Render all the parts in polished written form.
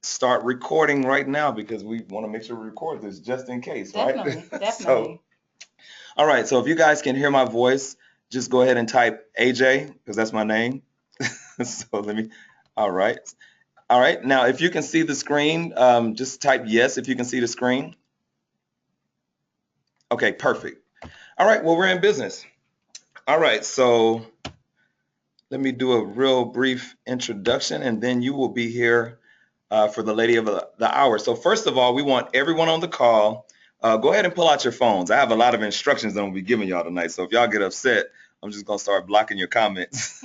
start recording right now because we want to make sure we record this just in case, right? Definitely, So, definitely. all right. So if you guys can hear my voice, just go ahead and type AJ because that's my name. So let me. All right. All right. Now, if you can see the screen, just type yes if you can see the screen. Okay, perfect. All right. Well, we're in business. All right. So let me do a real brief introduction, and then you will be here for the lady of the hour. So first of all, we want everyone on the call. Go ahead and pull out your phones. I have a lot of instructions that I'm gonna be giving y'all tonight. So if y'all get upset, I'm just gonna start blocking your comments.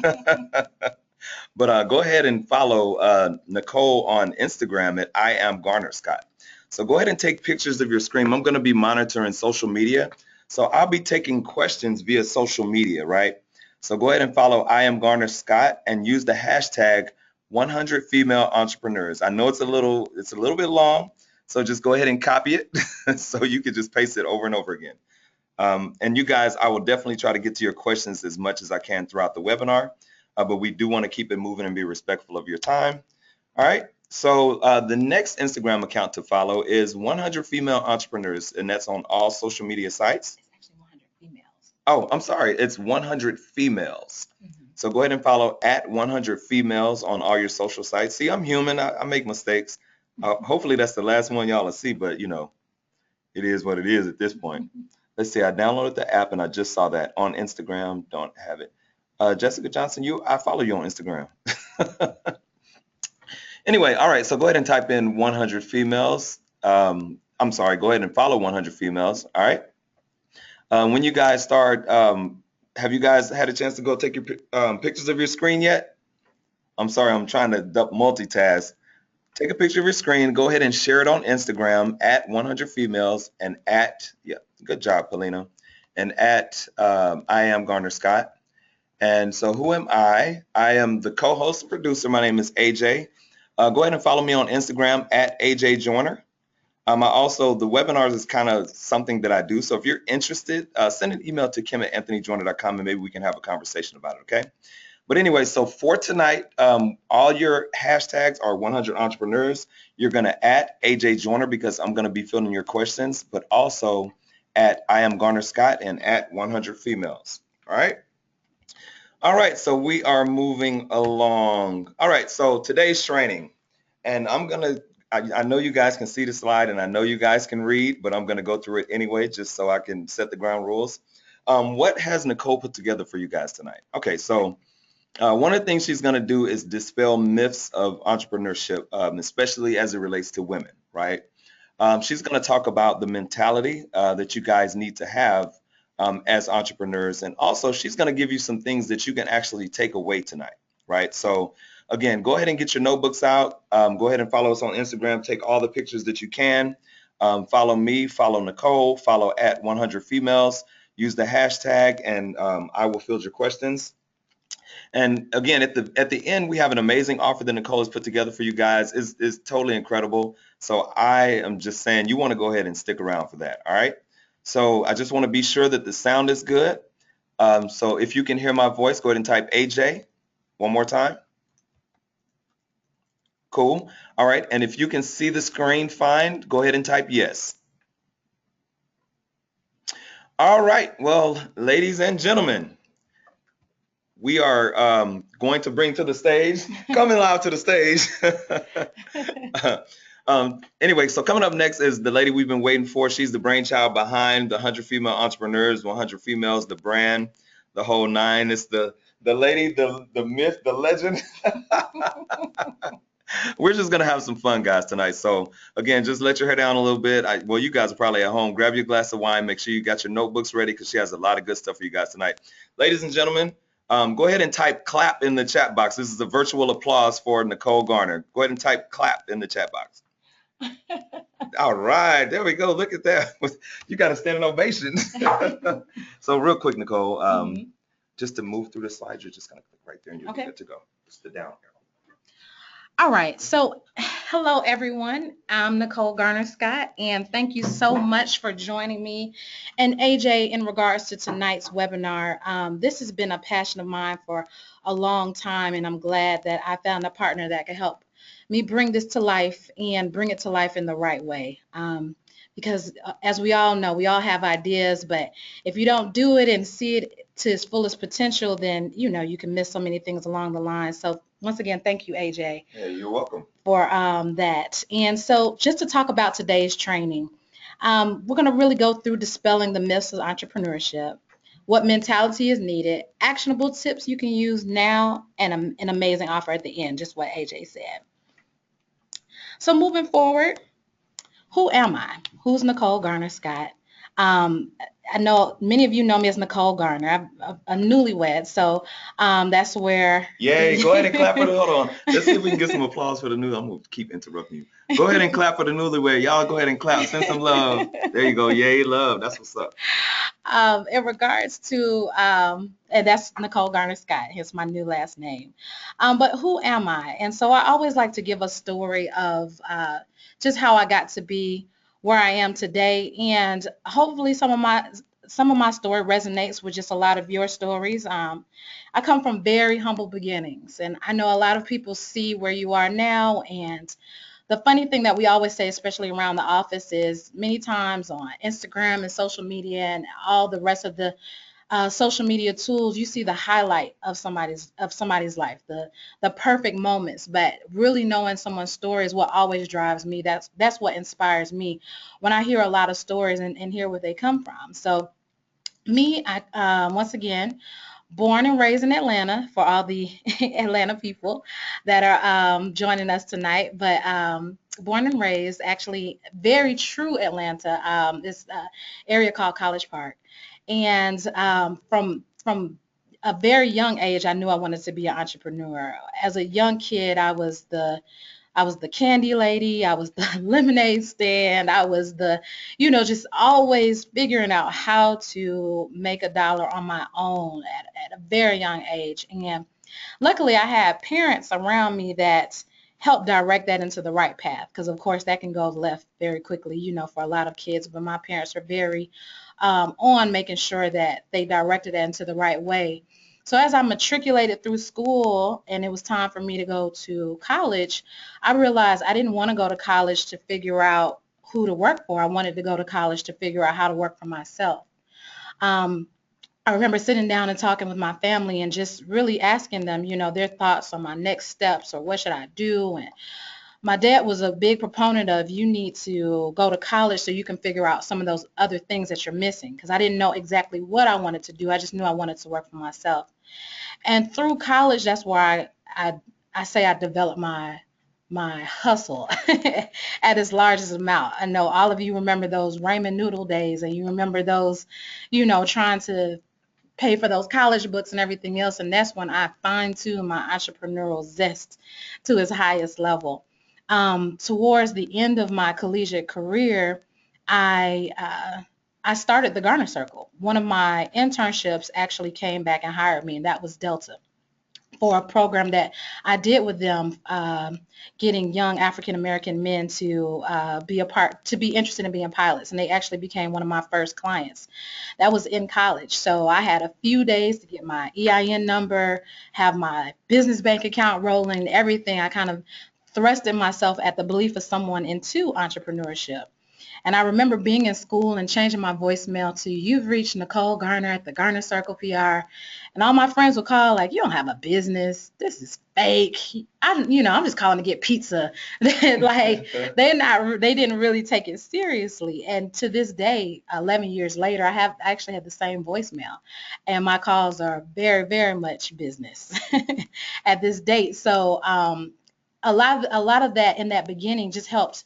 But go ahead and follow Nicole on Instagram at I am Garner-Scott. So go ahead and take pictures of your screen. I'm gonna be monitoring social media. So I'll be taking questions via social media, right? So go ahead and follow I am Garner-Scott and use the hashtag 100 female entrepreneurs. I know it's a little bit long, so just go ahead and copy it so you can just paste it over and over again. And you guys, I will definitely try to get to your questions as much as I can throughout the webinar, but we do want to keep it moving and be respectful of your time. All right. So the next Instagram account to follow is 100 Female Entrepreneurs, and that's on all social media sites. It's actually 100 females. Oh, I'm sorry. It's 100 females. Mm-hmm. So go ahead and follow at 100 females on all your social sites. See, I'm human. I make mistakes. Hopefully that's the last one y'all will see, but it is what it is at this point. Let's see. I downloaded the app and I just saw that on Instagram. Don't have it. Jessica Johnson, I follow you on Instagram. Anyway, all right. So go ahead and type in 100 females. I'm sorry. Go ahead and follow 100 females. All right. When you guys start, have you guys had a chance to go take your pictures of your screen yet? I'm sorry. I'm trying to multitask. Take a picture of your screen. Go ahead and share it on Instagram at 100 females and yeah, good job, Paulina, and at I am Garner Scott. And so who am I? I am the co-host and producer. My name is AJ. Go ahead and follow me on Instagram at AJ Joyner. The webinars is kind of something that I do. So if you're interested, send an email to kim@anthonyjoyner.com and maybe we can have a conversation about it, okay? But anyway, so for tonight, all your hashtags are 100 entrepreneurs. You're going to at AJ Joyner because I'm going to be filling your questions, but also at I am Garner Scott and at 100 females. All right. All right. So we are moving along. All right. So today's training, and I know you guys can see the slide and I know you guys can read, but I'm going to go through it anyway, just so I can set the ground rules. What has Nicole put together for you guys tonight? Okay. So one of the things she's going to do is dispel myths of entrepreneurship, especially as it relates to women, right? She's going to talk about the mentality that you guys need to have as entrepreneurs. And also, she's going to give you some things that you can actually take away tonight, right? So, again, go ahead and get your notebooks out. Go ahead and follow us on Instagram. Take all the pictures that you can. Follow me, follow Nicole, follow at 100 females. Use the hashtag, and I will field your questions. And again, at the end, we have an amazing offer that Nicole has put together for you guys. Is totally incredible. So I am just saying you want to go ahead and stick around for that. All right. So I just want to be sure that the sound is good. So if you can hear my voice, go ahead and type AJ one more time. Cool. All right. And if you can see the screen fine, go ahead and type yes. All right. Well, ladies and gentlemen, we are going to bring to the stage, coming live to the stage. Anyway, so coming up next is the lady we've been waiting for. She's the brainchild behind the 100 Female Entrepreneurs, 100 Females, the brand, the whole nine. It's the lady, the myth, the legend. We're just going to have some fun, guys, tonight. So, again, just let your hair down a little bit. Well, you guys are probably at home. Grab your glass of wine. Make sure you got your notebooks ready because she has a lot of good stuff for you guys tonight. Ladies and gentlemen, go ahead and type clap in the chat box. This is a virtual applause for Nicole Garner. Go ahead and type clap in the chat box. All right, there we go. Look at that. You got a standing ovation. So real quick, Nicole, just to move through the slides, you're just going to click right there and you'll be good to go. Just the down arrow. All right. So hello, everyone. I'm Nicole Garner-Scott, and thank you so much for joining me. And AJ, in regards to tonight's webinar, this has been a passion of mine for a long time, and I'm glad that I found a partner that can help me bring this to life and bring it to life in the right way. Because as we all know, we all have ideas, but if you don't do it and see it to its fullest potential, then you can miss so many things along the line. So once again, thank you, AJ, Yeah, you're welcome. for that. And so just to talk about today's training, we're going to really go through dispelling the myths of entrepreneurship, what mentality is needed, actionable tips you can use now, and an amazing offer at the end, just what AJ said. So moving forward, who am I? Who's Nicole Garner-Scott? Um, I know many of you know me as Nicole Garner. I'm a newlywed, so that's where. Yay, go ahead and clap for the, hold on. Let's see if we can get some applause for the new. I'm gonna keep interrupting you. Go ahead and clap for the newlywed. Y'all go ahead and clap. Send some love. There you go. Yay, love. That's what's up. In regards to, and that's Nicole Garner-Scott, hence my new last name. But who am I? And so I always like to give a story of just how I got to be where I am today, and hopefully some of my story resonates with just a lot of your stories. I come from very humble beginnings, and I know a lot of people see where you are now, and the funny thing that we always say, especially around the office, is many times on Instagram and social media and all the rest of the social media tools, you see the highlight of somebody's life, the perfect moments. But really knowing someone's story is what always drives me. That's what inspires me when I hear a lot of stories and hear where they come from. So me, once again, born and raised in Atlanta for all the Atlanta people that are joining us tonight. But born and raised, actually, very true Atlanta. This area called College Park, and from a very young age, I knew I wanted to be an entrepreneur. As a young kid, I was the candy lady. I was the lemonade stand. I was just always figuring out how to make a dollar on my own at a very young age. And luckily, I had parents around me that helped direct that into the right path. Because, of course, that can go left very quickly, for a lot of kids. But my parents are very on making sure that they directed that into the right way. So as I matriculated through school and it was time for me to go to college, I realized I didn't want to go to college to figure out who to work for. I wanted to go to college to figure out how to work for myself. Um, I remember sitting down and talking with my family and just really asking them, their thoughts on my next steps or what should I do. And my dad was a big proponent of you need to go to college so you can figure out some of those other things that you're missing because I didn't know exactly what I wanted to do. I just knew I wanted to work for myself. And through college, that's where I say I developed my hustle at its largest amount. I know all of you remember those ramen noodle days and you remember those, trying to pay for those college books and everything else. And that's when I fine-tuned my entrepreneurial zest to its highest level. Towards the end of my collegiate career, I I started the Garner Circle. One of my internships actually came back and hired me, and that was Delta for a program that I did with them, getting young African American men to be interested in being pilots, and they actually became one of my first clients. That was in college, so I had a few days to get my EIN number, have my business bank account rolling, everything. I kind of thrusted myself at the belief of someone into entrepreneurship. And I remember being in school and changing my voicemail to "You've reached Nicole Garner at the Garner Circle PR," and all my friends would call like, "You don't have a business. This is fake. I'm just calling to get pizza." Like they didn't really take it seriously. And to this day, 11 years later, I actually have the same voicemail, and my calls are very, very much business at this date. So a lot of that in that beginning just helped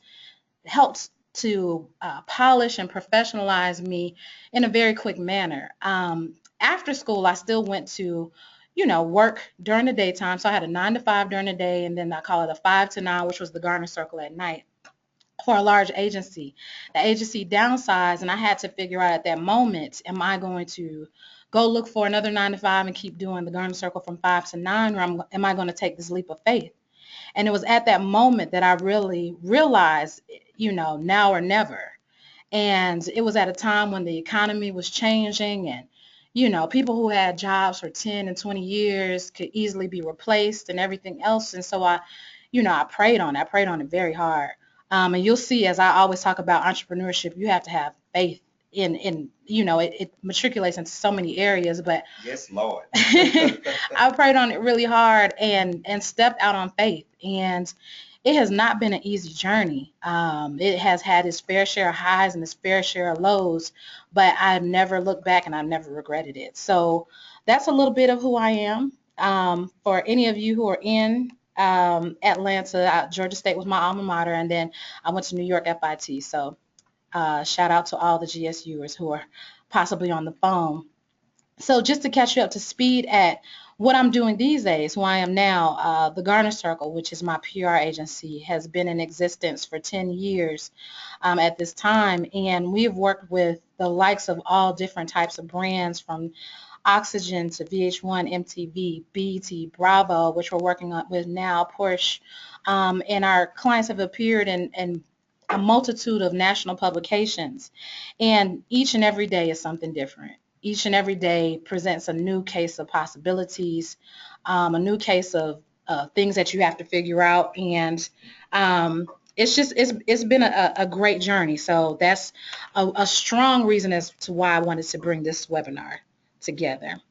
to polish and professionalize me in a very quick manner. After school, I still went to, work during the daytime. So I had a 9 to 5 during the day, and then I call it a 5 to 9, which was the Garner Circle at night for a large agency. The agency downsized, and I had to figure out at that moment, am I going to go look for another 9 to 5 and keep doing the Garner Circle from 5 to 9, or am I going to take this leap of faith? And it was at that moment that I really realized, now or never. And it was at a time when the economy was changing and, people who had jobs for 10 and 20 years could easily be replaced and everything else. And so I prayed on it. I prayed on it very hard. And you'll see, as I always talk about entrepreneurship, you have to have faith in it matriculates into so many areas, but Yes, Lord. I prayed on it really hard and stepped out on faith. And it has not been an easy journey. It has had its fair share of highs and its fair share of lows, but I've never looked back and I've never regretted it. So that's a little bit of who I am. For any of you who are in Atlanta, Georgia State was my alma mater, and then I went to New York FIT. So shout out to all the GSUers who are possibly on the phone. So just to catch you up to speed at what I'm doing these days, who I am now, the Garner Circle, which is my PR agency, has been in existence for 10 years at this time. And we've worked with the likes of all different types of brands, from Oxygen to VH1, MTV, BET, Bravo, which we're working on with now, Porsche. And our clients have appeared in a multitude of national publications. And each and every day is something different. Each and every day presents a new case of possibilities, a new case of things that you have to figure out. And it's been a great journey. So that's a strong reason as to why I wanted to bring this webinar together.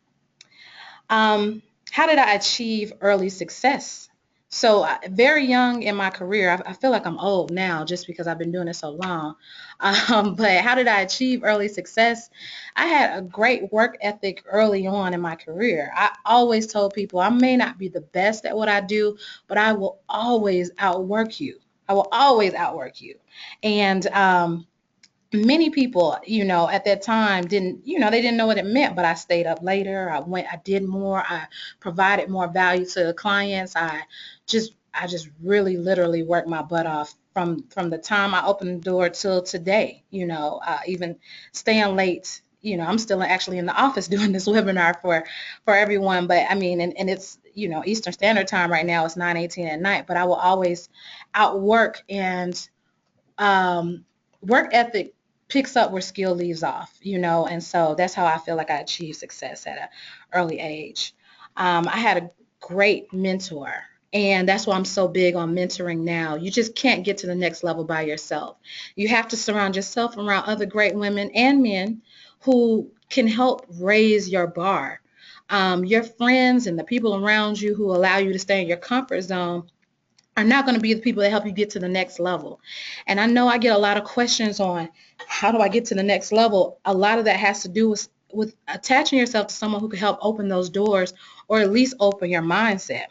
How did I achieve early success? So very young in my career, I feel like I'm old now just because I've been doing it so long. But how did I achieve early success? I had a great work ethic early on in my career. I always told people I may not be the best at what I do, but I will always outwork you. I will always outwork you. And many people, at that time didn't, they didn't know what it meant, but I stayed up later. I did more. I provided more value to the clients. I just really literally worked my butt off from the time I opened the door till today, even staying late. I'm still actually in the office doing this webinar for everyone, but I mean, and it's, Eastern Standard Time right now. It's 9:18 at night, but I will always outwork. And um, work ethic picks up where skill leaves off, and so that's how I feel like I achieved success at an early age. I had a great mentor, and that's why I'm so big on mentoring now. You just can't get to the next level by yourself. You have to surround yourself around other great women and men who can help raise your bar. Your friends and the people around you who allow you to stay in your comfort zone are not going to be the people that help you get to the next level. And I know I get a lot of questions on how do I get to the next level. A lot of that has to do with attaching yourself to someone who can help open those doors, or at least open your mindset.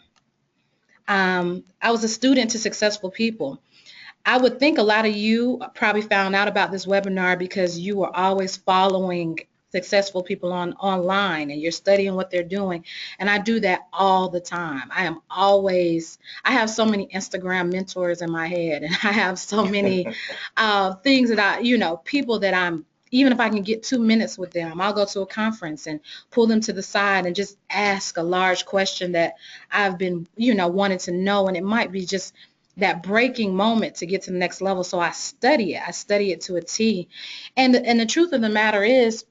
I was a student to successful people. I would think a lot of you probably found out about this webinar because you were always following successful people online, and you're studying what they're doing. And I do that all the time. I have so many Instagram mentors in my head, and I have so many things that people that even if I can get 2 minutes with them, I'll go to a conference and pull them to the side and just ask a large question that I've been, wanting to know. And it might be just that breaking moment to get to the next level. So I study it. I study it to a T. And the truth of the matter is,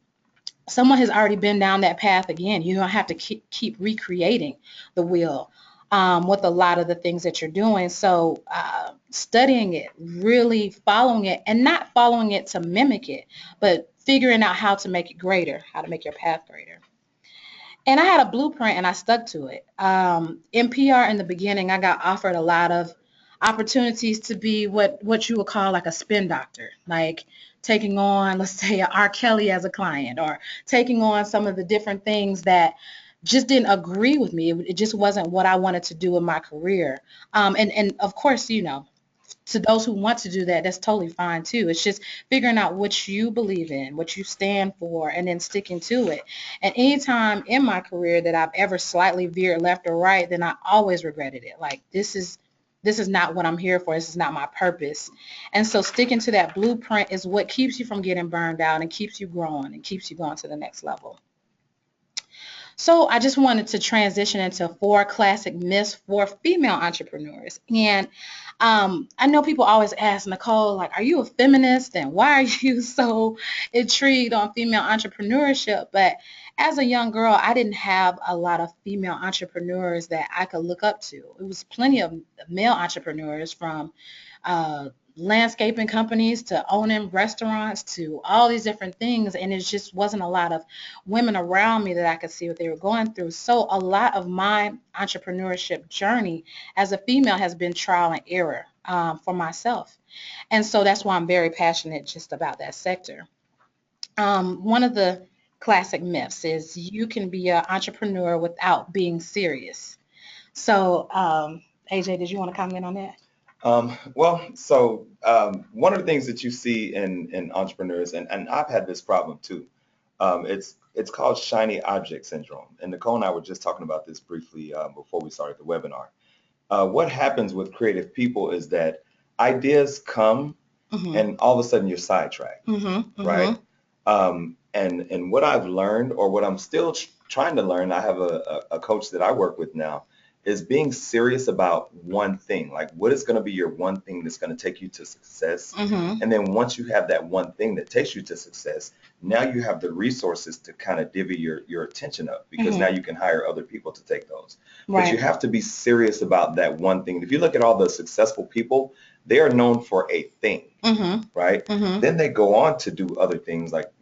someone has already been down that path again. You don't have to keep recreating the wheel with a lot of the things that you're doing. So studying it, really following it, and not following it to mimic it, but figuring out how to make it greater, how to make your path greater. And I had a blueprint and I stuck to it. In PR in the beginning, I got offered a lot of opportunities to be what you would call like a spin doctor, like taking on, let's say, a R. Kelly as a client, or taking on some of the different things that just didn't agree with me. It just wasn't what I wanted to do in my career. And of course, to those who want to do that, that's totally fine too. It's just figuring out what you believe in, what you stand for, and then sticking to it. And anytime in my career that I've ever slightly veered left or right, then I always regretted it. Like, this is not what I'm here for. This is not my purpose. And so sticking to that blueprint is what keeps you from getting burned out and keeps you growing and keeps you going to the next level. So I just wanted to transition into 4 classic myths for female entrepreneurs. And I know people always ask, Nicole, like, are you a feminist? And why are you so intrigued on female entrepreneurship? But as a young girl, I didn't have a lot of female entrepreneurs that I could look up to. It was plenty of male entrepreneurs, from landscaping companies to owning restaurants to all these different things. And it just wasn't a lot of women around me that I could see what they were going through. So a lot of my entrepreneurship journey as a female has been trial and error for myself. And so that's why I'm very passionate just about that sector. One of the classic myths is you can be an entrepreneur without being serious. So, AJ, did you want to comment on that? One of the things that you see in entrepreneurs, and I've had this problem too, it's called shiny object syndrome. And Nicole and I were just talking about this briefly before we started the webinar. What happens with creative people is that ideas come Mm-hmm. and all of a sudden you're sidetracked, Mm-hmm. right? Mm-hmm. And what I've learned, or what I'm still trying to learn, I have a coach that I work with now, is being serious about one thing. Like, what is going to be your one thing that's going to take you to success? Mm-hmm. And then once you have that one thing that takes you to success, now you have the resources to kind of divvy your attention up, because Mm-hmm. now you can hire other people to take those. But you Right. have to be serious about that one thing. If you look at all the successful people, they are known for a thing, Mm-hmm. right? Mm-hmm. Then they go on to do other things, like,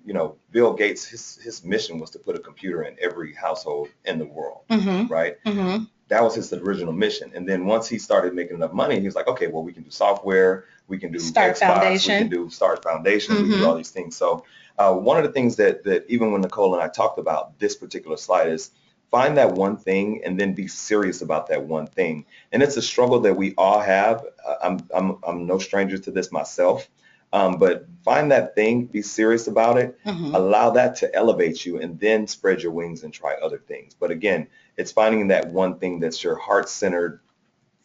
Bill Gates, his mission was to put a computer in every household in the world, Mm-hmm. right? Mm-hmm. That was his original mission. And then once he started making enough money, he was like, okay, well, we can do software, we can do Start Xbox, we can foundation. do Start Foundation, we can do all Mm-hmm. these things. So one of the things that even when Nicole and I talked about this particular slide is find that one thing and then be serious about that one thing. And it's a struggle that we all have. I'm no stranger to this myself. But find that thing, be serious about it, Mm-hmm. allow that to elevate you, and then spread your wings and try other things. But again, it's finding that one thing that's your heart-centered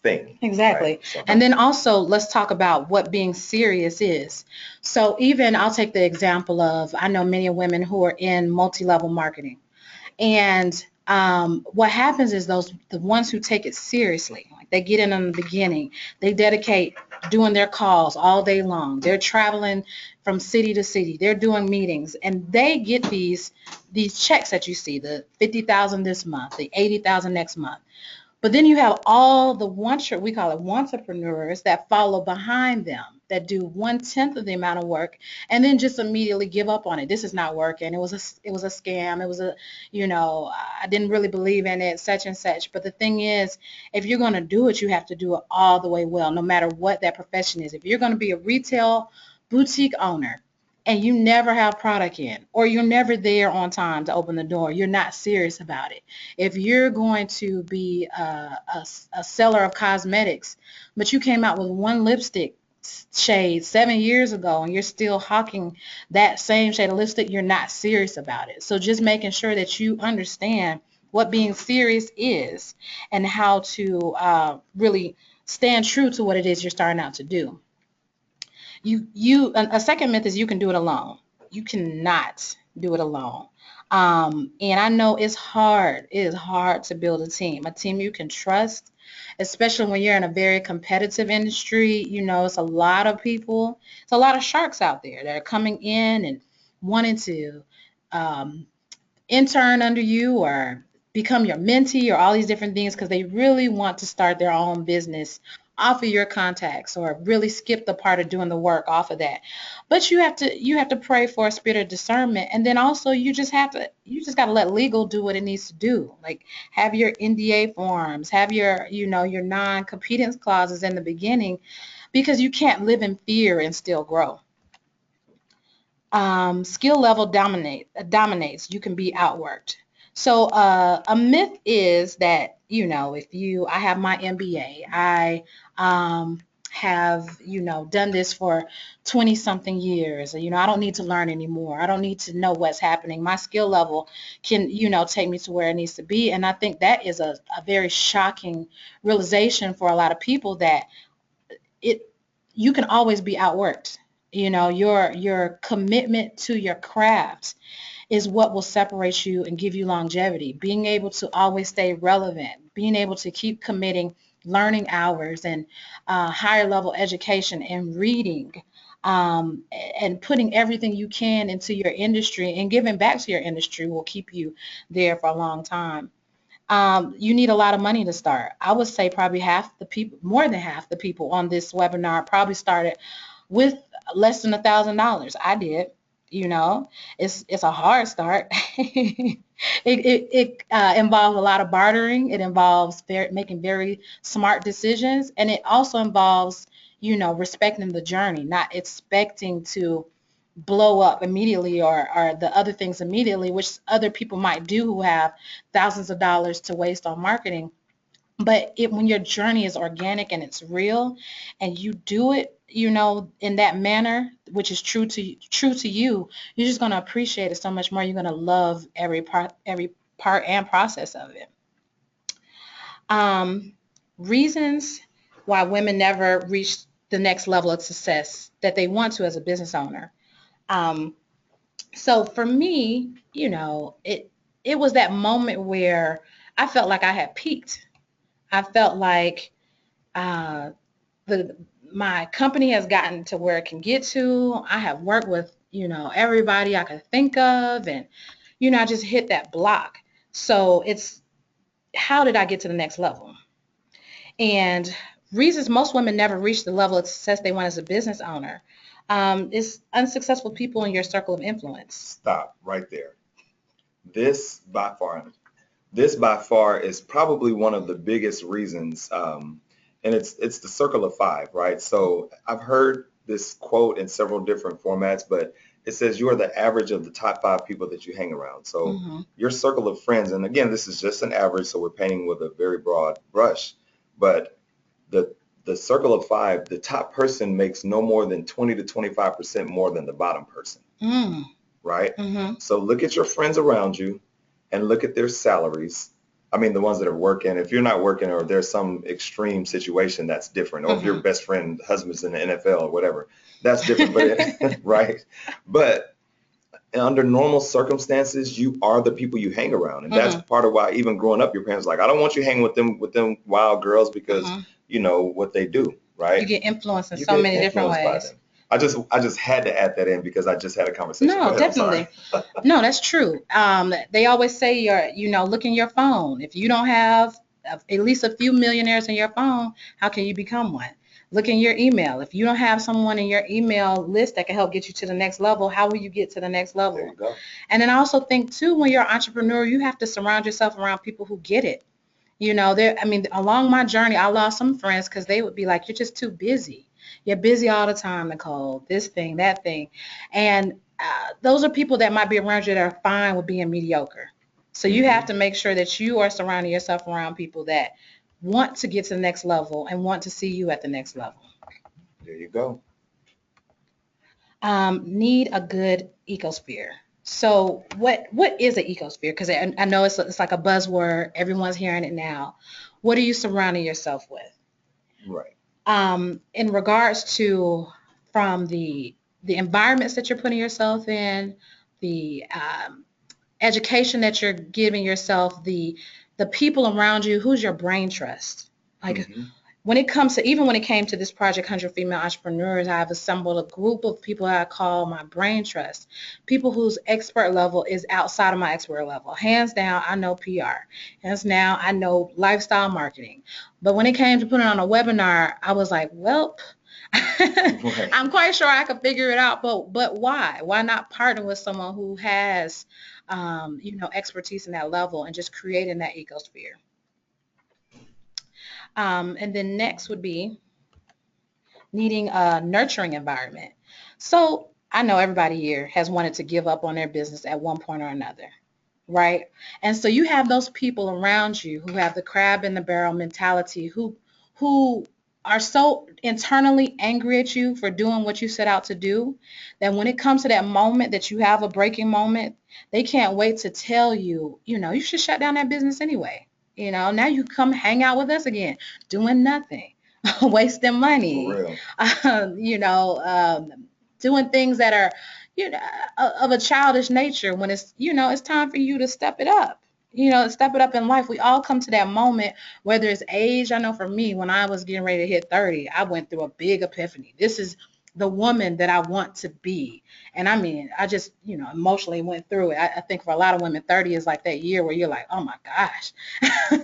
thing, Exactly. right? So, And then also let's talk about what being serious is. So even I'll take the example of, I know many women who are in multi-level marketing. And what happens is the ones who take it seriously, like they get in the beginning, they dedicate doing their calls all day long. They're traveling from city to city. They're doing meetings, and they get these checks that you see, the 50,000 this month, the 80,000 next month. But then you have all the we call it entrepreneurs that follow behind them, that do 1/10 of the amount of work and then just immediately give up on it. This is not working. It was a scam. It was I didn't really believe in it, such and such. But the thing is, if you're going to do it, you have to do it all the way well, no matter what that profession is. If you're going to be a retail boutique owner, and you never have product in, or you're never there on time to open the door, you're not serious about it. If you're going to be a seller of cosmetics, but you came out with one lipstick shade 7 years ago and you're still hawking that same shade of lipstick, you're not serious about it. So just making sure that you understand what being serious is and how to really stand true to what it is you're starting out to do. A second myth is you can do it alone. You cannot do it alone. And I know it's hard. It is hard to build a team you can trust, especially when you're in a very competitive industry. It's a lot of people. It's a lot of sharks out there that are coming in and wanting to um, intern under you or become your mentee or all these different things because they really want to start their own business off of your contacts, or really skip the part of doing the work off of that. But you have to pray for a spirit of discernment, and then also you just got to let legal do what it needs to do. Like, have your NDA forms, have your non-competence clauses in the beginning, because you can't live in fear and still grow. Skill level dominates. You can be outworked. So a myth is that, I have my MBA, I have done this for 20 something years. I don't need to learn anymore. I don't need to know what's happening. My skill level can take me to where it needs to be. And I think that is a very shocking realization for a lot of people, that it you can always be outworked. Your commitment to your craft is what will separate you and give you longevity. Being able to always stay relevant, being able to keep committing learning hours and higher level education and reading, and putting everything you can into your industry and giving back to your industry will keep you there for a long time. You need a lot of money to start. I would say probably half the people, more than half the people on this webinar probably started with less than $1,000. I did. You know, it's a hard start. It involves a lot of bartering. It involves making very smart decisions, and it also involves, respecting the journey, not expecting to blow up immediately or the other things immediately, which other people might do who have thousands of dollars to waste on marketing. But when your journey is organic and it's real and you do it, in that manner, which is true to you, you're just going to appreciate it so much more. You're going to love every part and process of it. Um, Reasons why women never reach the next level of success that they want to as a business owner. Um, so for me, it was that moment where I felt like I had peaked. I felt like uh, the my company has gotten to where it can get to. I have worked with, everybody I could think of, and I just hit that block. So it's, how did I get to the next level? And reasons most women never reach the level of success they want as a business owner is unsuccessful people in your circle of influence. Stop right there. This by far, this by far is probably one of the biggest reasons, and it's the circle of five, right? So I've heard this quote in several different formats, but it says you are the average of the top five people that you hang around. So Hmm. your circle of friends, and again, this is just an average, so we're painting with a very broad brush, but the the circle of five, the top person makes no more than 20 to 25% more than the bottom person, Mm. right? Hmm. So look at your friends around you and look at their salaries. I mean, the ones that are working. If you're not working or there's some extreme situation, that's different. Or if your Hmm. best friend husband's in the NFL or whatever, that's different. But right. But under normal circumstances, you are the people you hang around. And that's Hmm. part of why even growing up, your parents are like, I don't want you hanging with them wild girls because Hmm. you know what they do, You right? get influenced in You so get many different influenced by ways. them. I just had to add that in because I just had a conversation. Go No, ahead. I'm sorry. definitely. No, that's true. They always say look in your phone. If you don't have at least a few millionaires in your phone, how can you become one? Look in your email. If you don't have someone in your email list that can help get you to the next level, how will you get to the next There you level? go. And then I also think too, when you're an entrepreneur, you have to surround yourself around people who get it. I mean, along my journey, I lost some friends because they would be like, you're just too busy. You're busy all the time, Nicole, this thing, that thing. And those are people that might be around you that are fine with being mediocre. So you have Hmm. to make sure that you are surrounding yourself around people that want to get to the next level and want to see you at the next level. There you go. Need a good ecosphere. So what is an ecosphere? Because I know it's like a buzzword. Everyone's hearing it now. What are you surrounding yourself with? Right. In regards to from the environments that you're putting yourself in, the education that you're giving yourself, the people around you, who's your brain trust? Like Hmm. even when it came to this project, 100 Female Entrepreneurs, I've assembled a group of people that I call my brain trust, people whose expert level is outside of my expert level. Hands down, I know PR. Hands down, I know lifestyle marketing. But when it came to putting on a webinar, I was like, well, Right. I'm quite sure I could figure it out, but why? Why not partner with someone who has, expertise in that level and just creating that ecosphere? And then next would be needing a nurturing environment. So I know everybody here has wanted to give up on their business at one point or another, right? And so you have those people around you who have the crab in the barrel mentality, who are so internally angry at you for doing what you set out to do, that when it comes to that moment that you have a breaking moment, they can't wait to tell you, you should shut down that business anyway. Now you come hang out with us again, doing nothing, wasting For money, real. um, you know, um, doing things that are, you know, of a childish nature when it's time for you to step it up. Step it up in life. We all come to that moment, whether it's age. I know for me, when I was getting ready to hit 30, I went through a big epiphany. This is the woman that I want to be. And I mean, I just, emotionally went through it. I think for a lot of women, 30 is like that year where you're like, oh my gosh,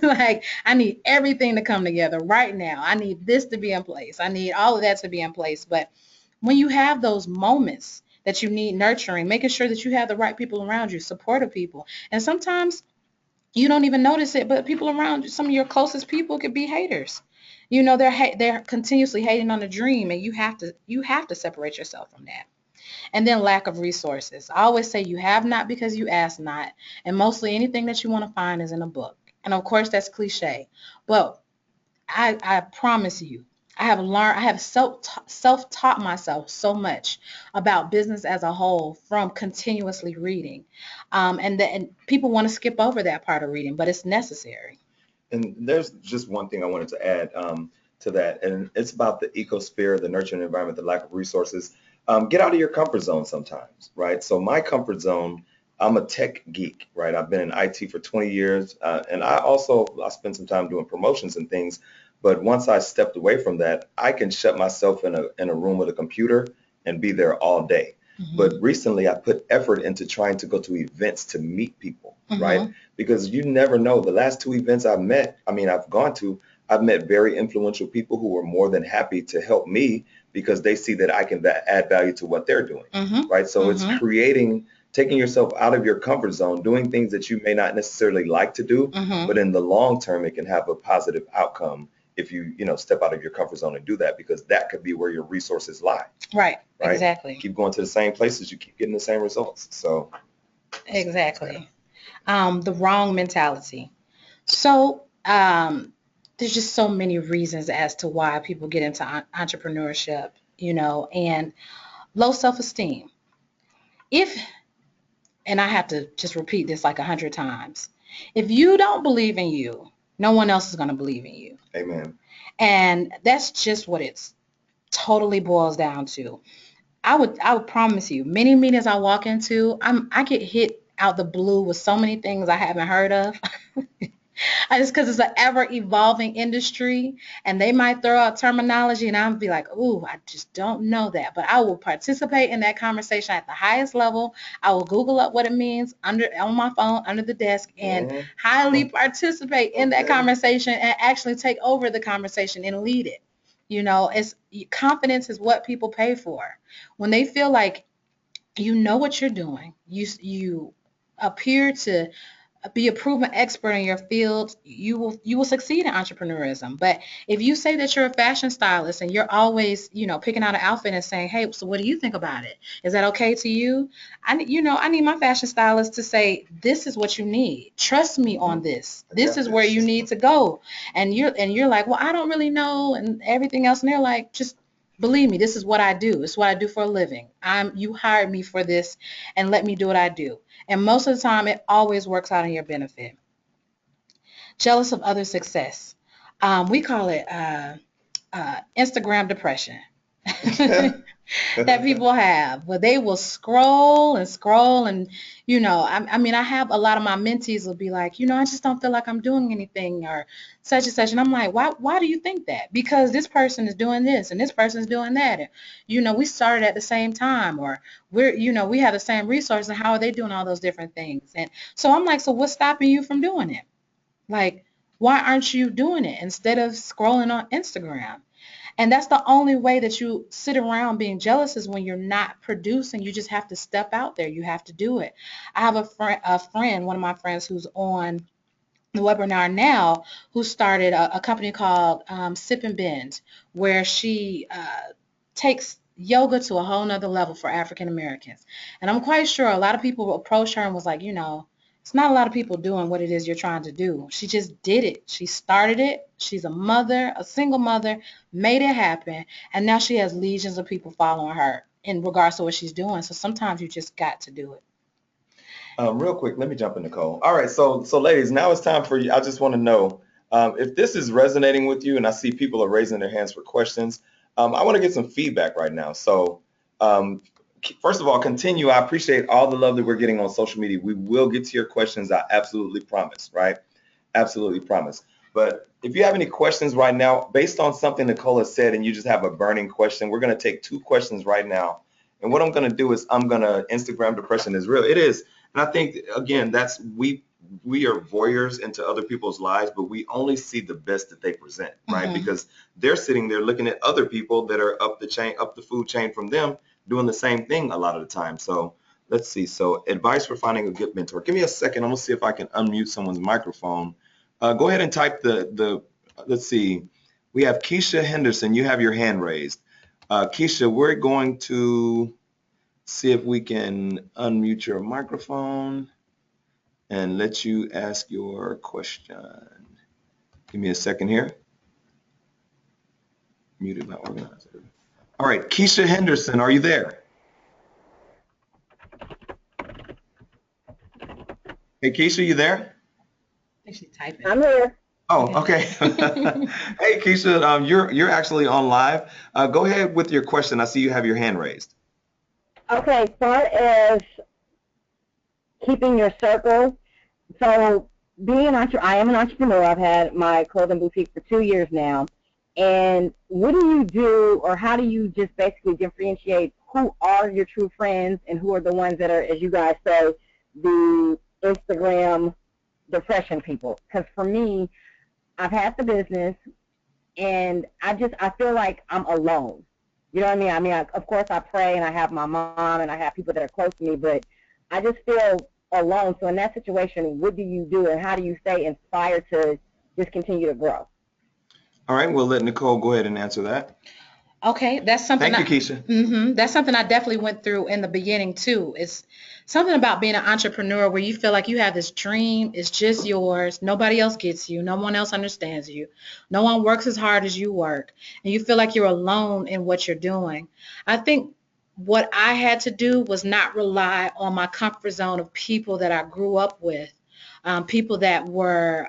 like I need everything to come together right now. I need this to be in place. I need all of that to be in place. But when you have those moments that you need nurturing, making sure that you have the right people around you, supportive people. And sometimes you don't even notice it, but people around you, some of your closest people could be haters. They're continuously hating on the dream, and you have to separate yourself from that. And then lack of resources. I always say you have not because you ask not, and mostly anything that you want to find is in a book. And of course that's cliche, but I promise you, I have self-taught myself so much about business as a whole from continuously reading. And people want to skip over that part of reading, but it's necessary. And there's just one thing I wanted to add to that, and it's about the ecosphere, the nurturing environment, the lack of resources. Get out of your comfort zone sometimes, right? So my comfort zone, I'm a tech geek, right? I've been in IT for 20 years, and I spent some time doing promotions and things. But once I stepped away from that, I can shut myself in a room with a computer and be there all day. But Hmm. recently, I put effort into trying to go to events to meet people, right? Hmm. Because you never know. The last two events I've gone to, I've met very influential people who were more than happy to help me because they see that I can add value to what they're doing, Hmm. right? So it's Hmm. taking yourself out of your comfort zone, doing things that you may not necessarily like to do, Hmm. but in the long term, it can have a positive outcome if you step out of your comfort zone and do that, because that could be where your resources lie, Right. right? Exactly. Keep going to the same places, you keep getting the same results. So, yeah. Exactly. The wrong mentality. So, there's just so many reasons as to why people get into entrepreneurship, and low self-esteem. If, and I have to just repeat this like 100 times, if you don't believe in you, no one else is going to believe in you. Amen. And that's just what it's totally boils down to. I would promise you, many meetings I walk into, I get hit out the blue with so many things I haven't heard of. Just because it's an ever evolving industry, and they might throw out terminology and I'll be like, ooh, I just don't know that. But I will participate in that conversation at the highest level. I will Google up what it means on my phone under the desk and Yeah. highly participate in that Okay. conversation and actually take over the conversation and lead it. It's confidence is what people pay for. When they feel like you know what you're doing, you appear to be a proven expert in your field, you will succeed in entrepreneurism. But if you say that you're a fashion stylist and you're always, picking out an outfit and saying, "Hey, so what do you think about it? Is that okay to you?" I need my fashion stylist to say, "This is what you need. Trust me Hmm. on this. I This got is where you this. need to go." And you're like, "Well, I don't really know," and everything else. And they're like, "Just believe me, this is what I do. It's what I do for a living. You hired me for this, and let me do what I do." And most of the time, it always works out in your benefit. Jealous of other success. We call it Instagram depression. That people have, where they will scroll and scroll. And I mean, I have a lot of my mentees will be like, I just don't feel like I'm doing anything, or such and such. And I'm like, why do you think that? Because this person is doing this and this person is doing that. And we started at the same time, or we have the same resources, and how are they doing all those different things? And so I'm like, so what's stopping you from doing it? Like, why aren't you doing it instead of scrolling on Instagram? And that's the only way that you sit around being jealous, is when you're not producing. You just have to step out there. You have to do it. I have a friend, one of my friends who's on the webinar now, who started a company called Sip and Bend, where she takes yoga to a whole nother level for African Americans. And I'm quite sure a lot of people approached her and was like, it's not a lot of people doing what it is you're trying to do. She just did it. She started it. She's a mother, a single mother, made it happen. And now she has legions of people following her in regards to what she's doing. So sometimes you just got to do it. Real quick, let me jump in, Nicole. All right, so ladies, now it's time for you. I just want to know if this is resonating with you, and I see people are raising their hands for questions. I want to get some feedback right now. So, first of all, continue. I appreciate all the love that we're getting on social media. We will get to your questions. I absolutely promise, right? Absolutely promise. But if you have any questions right now, based on something Nicole has said, and you just have a burning question, we're going to take 2 questions right now. And what I'm going to do is I'm going to Instagram depression is real. It is. And I think, again, that's we are voyeurs into other people's lives, but we only see the best that they present, right? Because they're sitting there looking at other people that are up the chain, up the food chain from them, doing the same thing a lot of the time. So let's see. So advice for finding a good mentor. Give me a second. I'm gonna see if I can unmute someone's microphone. Go ahead and type let's see. We have Keisha Henderson. You have your hand raised. Keisha, we're going to see if we can unmute your microphone and let you ask your question. Give me a second here. Muted by organizer. All right, Keisha Henderson, are you there? Hey, Keisha, you there? She's typing. I'm here. Oh, okay. Hey, Keisha, you're actually on live. Go ahead with your question. I see you have your hand raised. Okay, as far as keeping your circle, so I am an entrepreneur. I've had my clothing boutique for 2 years now. And what do you do, or how do you just basically differentiate who are your true friends and who are the ones that are, as you guys say, the Instagram depression people? Because for me, I've had the business, and I feel like I'm alone. You know what I mean? Of course, I pray, and I have my mom, and I have people that are close to me, but I just feel alone. So in that situation, what do you do, and how do you stay inspired to just continue to grow? All right, we'll let Nicole go ahead and answer that. Okay, that's something. Thank you, Keisha. That's something I definitely went through in the beginning too. It's something about being an entrepreneur where you feel like you have this dream, it's just yours. Nobody else gets you. No one else understands you. No one works as hard as you work, and you feel like you're alone in what you're doing. I think what I had to do was not rely on my comfort zone of people that I grew up with. People that were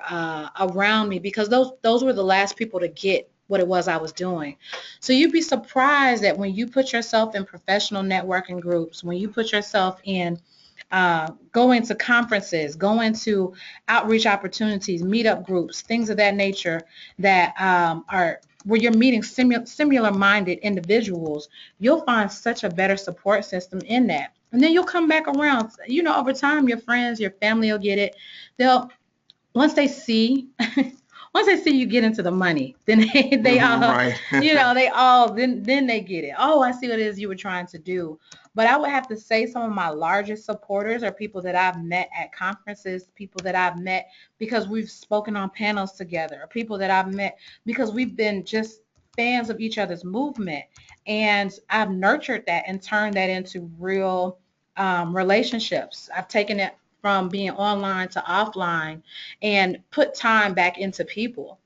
around me, because those were the last people to get what it was I was doing. So you'd be surprised that when you put yourself in professional networking groups, when you put yourself in going to conferences, going to outreach opportunities, meetup groups, things of that nature that are where you're meeting similar-minded individuals, you'll find such a better support system in that. And then you'll come back around. You know, over time, your friends, your family will get it. They'll once they see once they see you get into the money, then they all, Right. they all, then they get it. Oh, I see what it is you were trying to do. But I would have to say some of my largest supporters are people that I've met at conferences, people that I've met because we've spoken on panels together, or people that I've met because we've been just fans of each other's movement. And I've nurtured that and turned that into real relationships. I've taken it from being online to offline and put time back into people.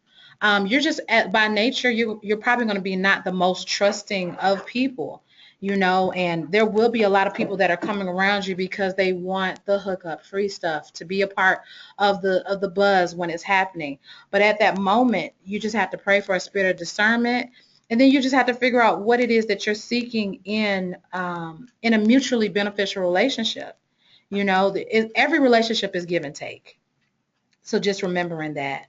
You're just by nature, you're probably going to be not the most trusting of people, and there will be a lot of people that are coming around you because they want the hookup, free stuff, to be a part of the buzz when it's happening. But at that moment, you just have to pray for a spirit of discernment. And then you just have to figure out what it is that you're seeking in a mutually beneficial relationship. Every relationship is give and take. So just remembering that.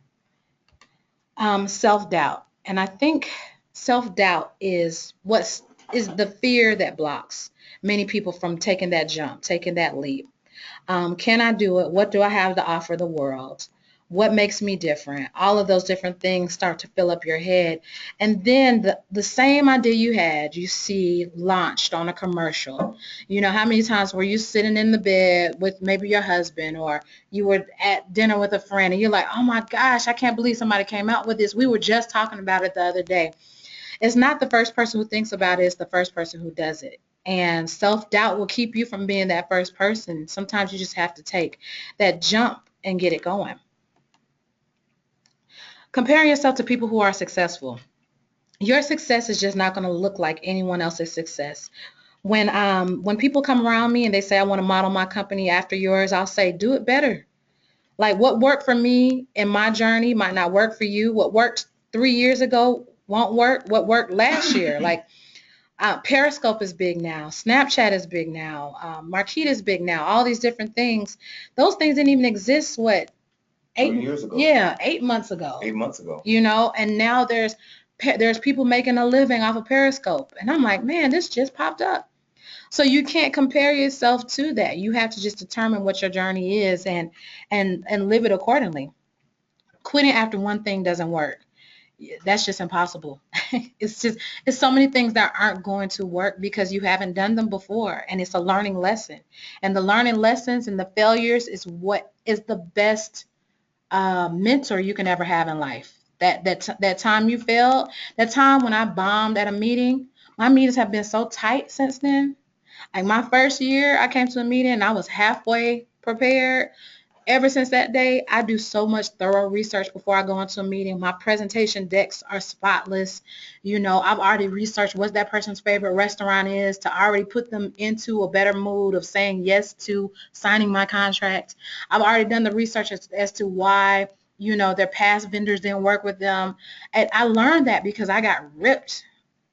Self-doubt. And I think self-doubt is the fear that blocks many people from taking that jump, taking that leap. Can I do it? What do I have to offer the world? What makes me different? All of those different things start to fill up your head. And then the same idea you had, you see launched on a commercial. How many times were you sitting in the bed with maybe your husband, or you were at dinner with a friend and you're like, oh my gosh, I can't believe somebody came out with this. We were just talking about it the other day. It's not the first person who thinks about it, it's the first person who does it. And self-doubt will keep you from being that first person. Sometimes you just have to take that jump and get it going. Comparing yourself to people who are successful. Your success is just not going to look like anyone else's success. When people come around me and they say, I want to model my company after yours, I'll say, do it better. Like, what worked for me in my journey might not work for you. What worked 3 years ago won't work. What worked last year, like Periscope is big now. Snapchat is big now. Marquita is big now. All these different things. Those things didn't even exist, 2 years ago. Yeah, 8 months ago. 8 months ago. You know, and now there's people making a living off of Periscope, and I'm like, man, this just popped up. So you can't compare yourself to that. You have to just determine what your journey is and live it accordingly. Quitting after one thing doesn't work. That's just impossible. It's so many things that aren't going to work because you haven't done them before, and it's a learning lesson. And the learning lessons and the failures is what is the best mentor you can ever have in life. That time you failed, that time when I bombed at a meeting, my meetings have been so tight since then. Like my first year, I came to a meeting and I was halfway prepared. Ever since that day, I do so much thorough research before I go into a meeting. My presentation decks are spotless. You know, I've already researched what that person's favorite restaurant is to already put them into a better mood of saying yes to signing my contract. I've already done the research as to why, you know, their past vendors didn't work with them. And I learned that because I got ripped.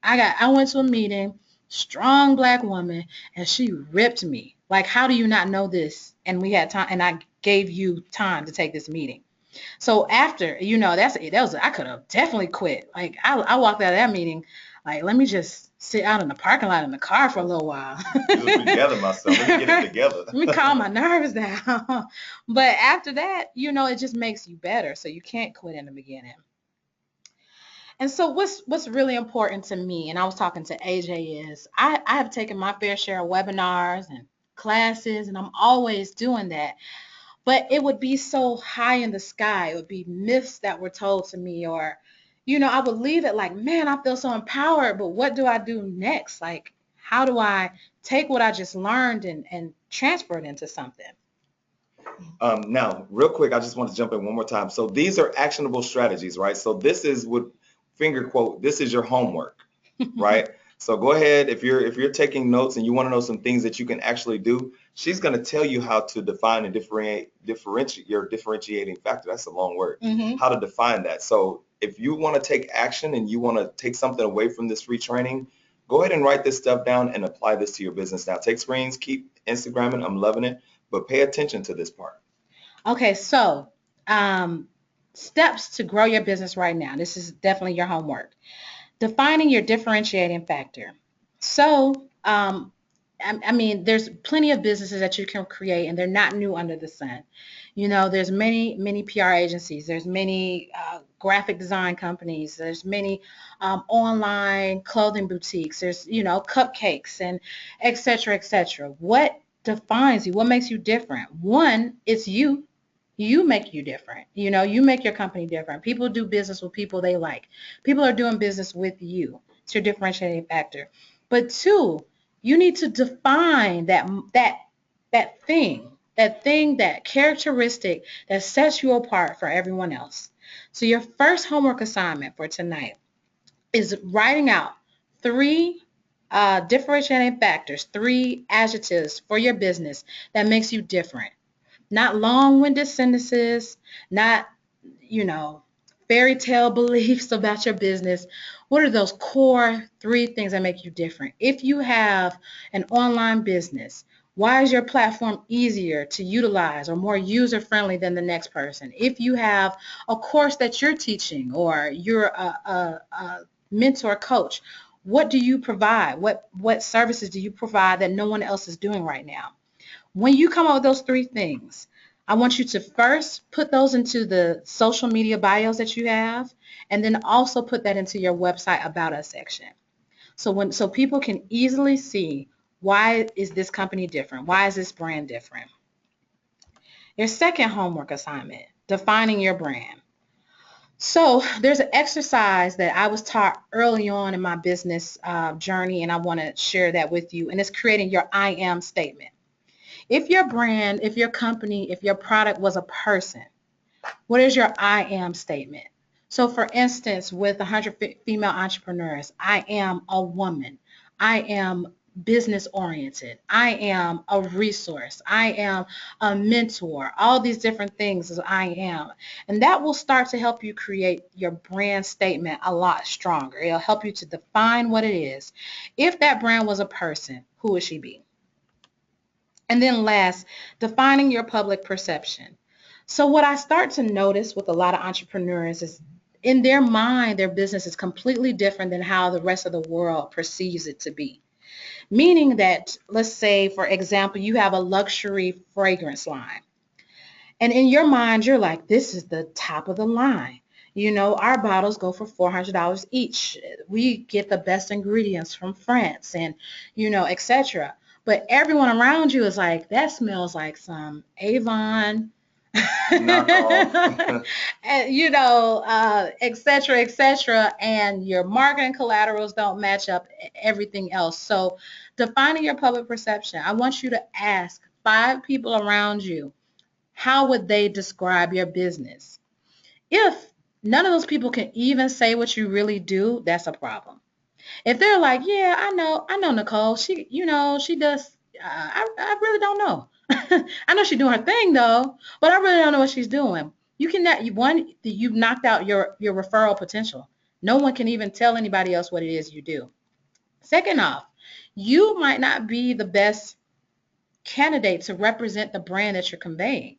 I went to a meeting, strong black woman, and she ripped me. Like, how do you not know this? And we had time, and I gave you time to take this meeting. So after, you know, I could have definitely quit. Like I walked out of that meeting, like, let me just sit out in the parking lot in the car for a little while. Just together, myself. Let me get it together. Let me calm my nerves down. But after that, you know, it just makes you better. So you can't quit in the beginning. And so what's really important to me, and I was talking to AJ, is I have taken my fair share of webinars and classes, and I'm always doing that. But it would be so high in the sky. It would be myths that were told to me, or, you know, I would leave it like, man, I feel so empowered, but what do I do next? Like, how do I take what I just learned and transfer it into something? Now, real quick, I just want to jump in one more time. So these are actionable strategies, right? So this is what finger quote, this is your homework, right? So go ahead, if you're taking notes and you want to know some things that you can actually do, she's going to tell you how to define and differentiate your differentiating factor. That's a long word. How to define that. So if you want to take action and you want to take something away from this free training, go ahead and write this stuff down and apply this to your business. Now, take screens, keep Instagramming. I'm loving it, but pay attention to this part. Okay, so steps to grow your business right now. This is definitely your homework. Defining your differentiating factor. So, I mean, there's plenty of businesses that you can create, and they're not new under the sun. You know, there's many PR agencies. There's many graphic design companies. There's many online clothing boutiques. There's, you know, cupcakes and et cetera, et cetera. What defines you? What makes you different? One, it's you. You make you different. You know, you make your company different. People do business with people they like. People are doing business with you. It's your differentiating factor. But two, you need to define that characteristic that sets you apart for everyone else. So your first homework assignment for tonight is writing out three differentiating factors, three adjectives for your business that makes you different. Not long-winded sentences, not, you know, fairy tale beliefs about your business. What are those core three things that make you different? If you have an online business, why is your platform easier to utilize or more user-friendly than the next person? If you have a course that you're teaching or you're a mentor coach, what do you provide? What services do you provide that no one else is doing right now? When you come up with those three things, I want you to first put those into the social media bios that you have, and then also put that into your website About Us section. So people can easily see, why is this company different? Why is this brand different? Your second homework assignment, defining your brand. So there's an exercise that I was taught early on in my business journey, and I want to share that with you, and it's creating your I am statement. If your brand, if your company, if your product was a person, what is your I am statement? So for instance, with 100 female entrepreneurs, I am a woman. I am business oriented. I am a resource. I am a mentor. All these different things is I am. And that will start to help you create your brand statement a lot stronger. It'll help you to define what it is. If that brand was a person, who would she be? And then last, defining your public perception. So what I start to notice with a lot of entrepreneurs is in their mind, their business is completely different than how the rest of the world perceives it to be. Meaning that, let's say, for example, you have a luxury fragrance line. And in your mind, you're like, this is the top of the line. Our bottles go for $400 each. We get the best ingredients from France and, etc. But everyone around you is like, that smells like some Avon, Knockoff. and, et cetera, et cetera. And your marketing collaterals don't match up everything else. So defining your public perception, I want you to ask 5 people around you, how would they describe your business? If none of those people can even say what you really do, that's a problem. If they're like, yeah, I know Nicole. She does. I really don't know. I know she's doing her thing though, but I really don't know what she's doing. You cannot. You've knocked out your referral potential. No one can even tell anybody else what it is you do. Second off, you might not be the best candidate to represent the brand that you're conveying.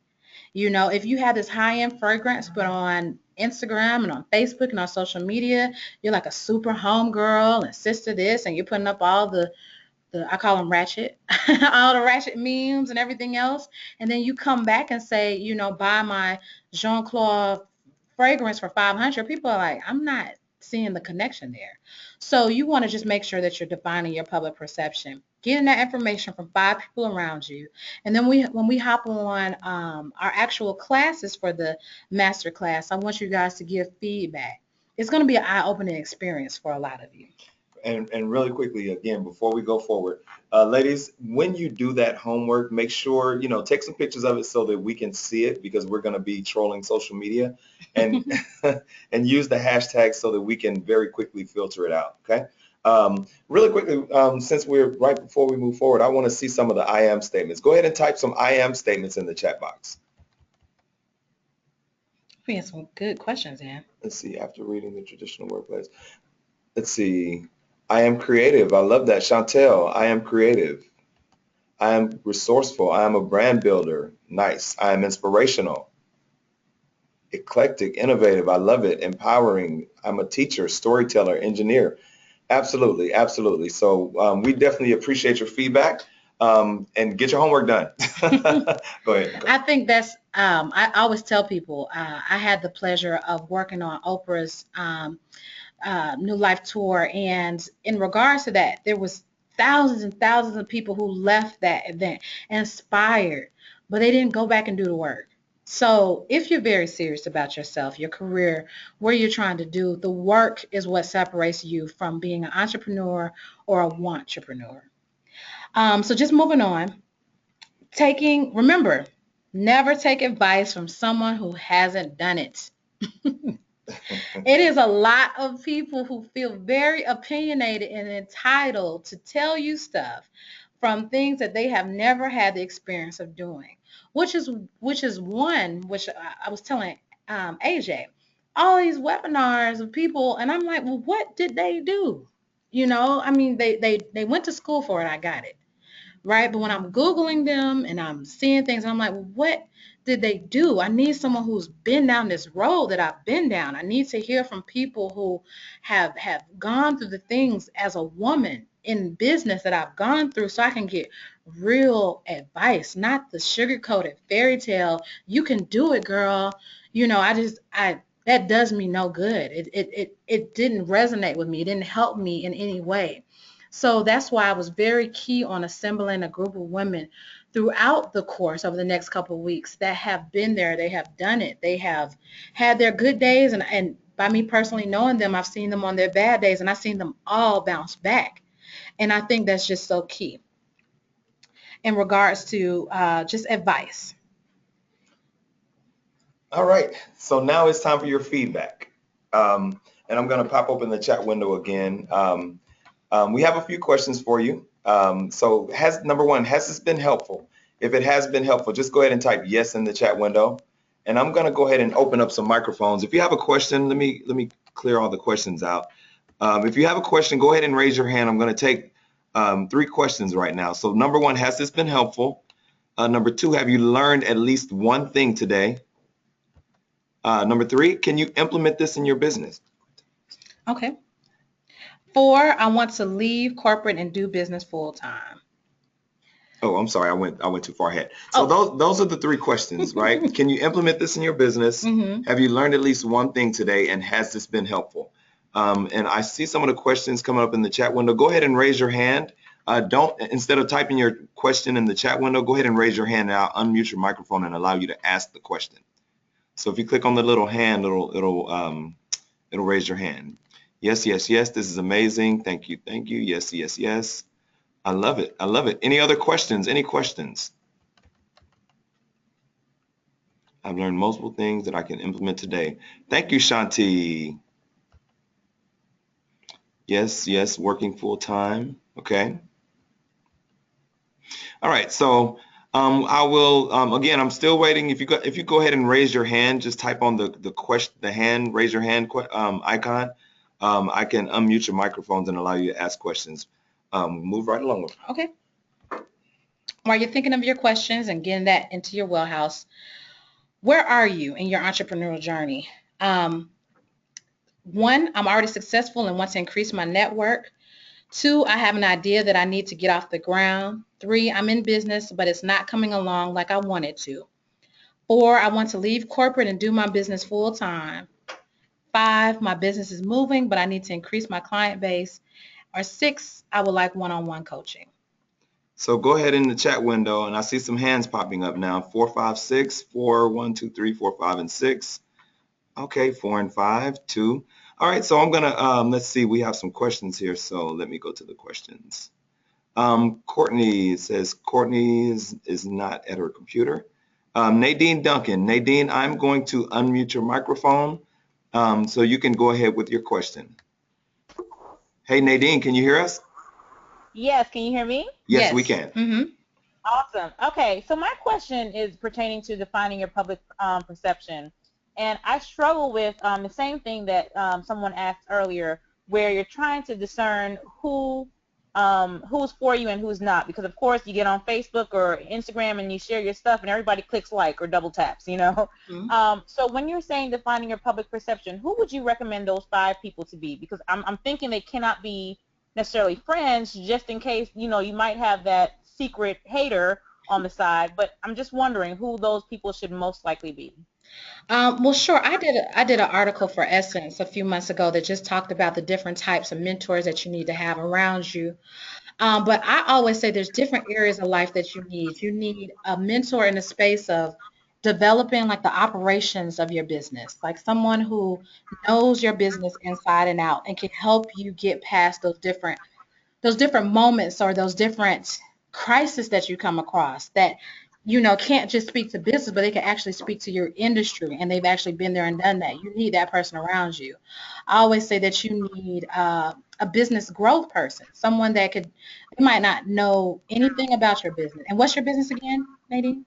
If you have this high-end fragrance, but on Instagram and on Facebook and on social media, you're like a super homegirl and sister this, and you're putting up all the I call them ratchet, all the ratchet memes and everything else. And then you come back and say, buy my Jean-Claude fragrance for 500. People are like, I'm not seeing the connection there. So you want to just make sure that you're defining your public perception, getting that information from 5 people around you. And then when we hop on our actual classes for the master class, I want you guys to give feedback. It's going to be an eye-opening experience for a lot of you. And really quickly, again, before we go forward, ladies, when you do that homework, make sure, take some pictures of it so that we can see it, because we're going to be trolling social media, and and use the hashtag so that we can very quickly filter it out. Okay. Really quickly, since we're right before we move forward, I want to see some of the I am statements. Go ahead and type some I am statements in the chat box. We had some good questions, Ann. Let's see. After reading the traditional workplace, let's see. I am creative. I love that. Chantel, I am creative. I am resourceful. I am a brand builder. Nice. I am inspirational. Eclectic, innovative. I love it. Empowering. I'm a teacher, storyteller, engineer. Absolutely, absolutely. So we definitely appreciate your feedback, and get your homework done. Go ahead. I think that's, I always tell people, I had the pleasure of working on Oprah's New Life Tour. And in regards to that, there was thousands and thousands of people who left that event inspired, but they didn't go back and do the work. So if you're very serious about yourself, your career, what you're trying to do, the work is what separates you from being an entrepreneur or a wantrepreneur. So just moving on, remember, never take advice from someone who hasn't done it. It is a lot of people who feel very opinionated and entitled to tell you stuff from things that they have never had the experience of doing, which is one which I was telling AJ, all these webinars of people, and I'm like, well, what did they do? I mean, they went to school for it. I got it. Right? But when I'm Googling them and I'm seeing things, I'm like, well, what did they do? I need someone who's been down this road that I've been down. I need to hear from people who have gone through the things as a woman in business that I've gone through, so I can get real advice, not the sugar-coated fairy tale. You can do it, girl. I that does me no good. It didn't resonate with me. It didn't help me in any way. So that's why I was very key on assembling a group of women throughout the course of the next couple of weeks that have been there. They have done it. They have had their good days. And by me personally knowing them, I've seen them on their bad days, and I've seen them all bounce back. And I think that's just so key in regards to just advice. All right. So now it's time for your feedback. And I'm going to pop open the chat window again. We have a few questions for you. So number one, has this been helpful? If it has been helpful, just go ahead and type yes in the chat window. And I'm going to go ahead and open up some microphones. If you have a question, let me clear all the questions out. If you have a question, go ahead and raise your hand. I'm going to take 3 questions right now. So number one, has this been helpful? Number 2, have you learned at least one thing today? Number 3, can you implement this in your business? Okay. 4, I want to leave corporate and do business full time. Oh, I'm sorry, I went too far ahead. So Oh. those are the 3 questions, right? Can you implement this in your business? Mm-hmm. Have you learned at least one thing today, and has this been helpful? And I see some of the questions coming up in the chat window. Go ahead and raise your hand. Don't Instead of typing your question in the chat window, go ahead and raise your hand, and I'll unmute your microphone and allow you to ask the question. So if you click on the little hand, it'll raise your hand. Yes, yes, yes. This is amazing. Thank you, thank you. Yes, yes, yes. I love it. I love it. Any other questions? Any questions? I've learned multiple things that I can implement today. Thank you, Shanti. Yes, yes, working full time. Okay. All right. So I will again. I'm still waiting. If you go ahead and raise your hand, just type on the question, the hand, raise your hand icon. I can unmute your microphones and allow you to ask questions. Move right along with it. Okay. While you're thinking of your questions and getting that into your wheelhouse, where are you in your entrepreneurial journey? 1, I'm already successful and want to increase my network. 2, I have an idea that I need to get off the ground. 3, I'm in business, but it's not coming along like I want it to. 4, I want to leave corporate and do my business full time. 5, my business is moving, but I need to increase my client base. Or 6, I would like one-on-one coaching. So go ahead in the chat window, and I see some hands popping up now. 4, 5, 6, 4, 1, 2, 3, 4, 5, and 6. Okay, 4 and 5, 2. All right, so I'm gonna let's see. We have some questions here, so let me go to the questions. Courtney says Courtney is not at her computer. Nadine Duncan. Nadine, I'm going to unmute your microphone so you can go ahead with your question. Hey, Nadine, can you hear us? Yes, can you hear me? Yes, we can. Mm-hmm. Awesome. Okay, so my question is pertaining to defining your public perception. And I struggle with the same thing that someone asked earlier, where you're trying to discern who's for you and who's not. Because, of course, you get on Facebook or Instagram and you share your stuff and everybody clicks like or double taps, you know. Mm-hmm. So when you're saying defining your public perception, who would you recommend those 5 people to be? Because I'm thinking they cannot be necessarily friends, just in case, you know, you might have that secret hater on the side, but I'm just wondering who those people should most likely be. Well, sure. I did an article for Essence a few months ago that just talked about the different types of mentors that you need to have around you. But I always say there's different areas of life that you need. You need a mentor in the space of developing like the operations of your business, like someone who knows your business inside and out and can help you get past those different moments or those different crises that you come across that can't just speak to business, but they can actually speak to your industry, and they've actually been there and done that. You need that person around you. I always say that you need a business growth person, someone that they might not know anything about your business. And what's your business again, Nadine?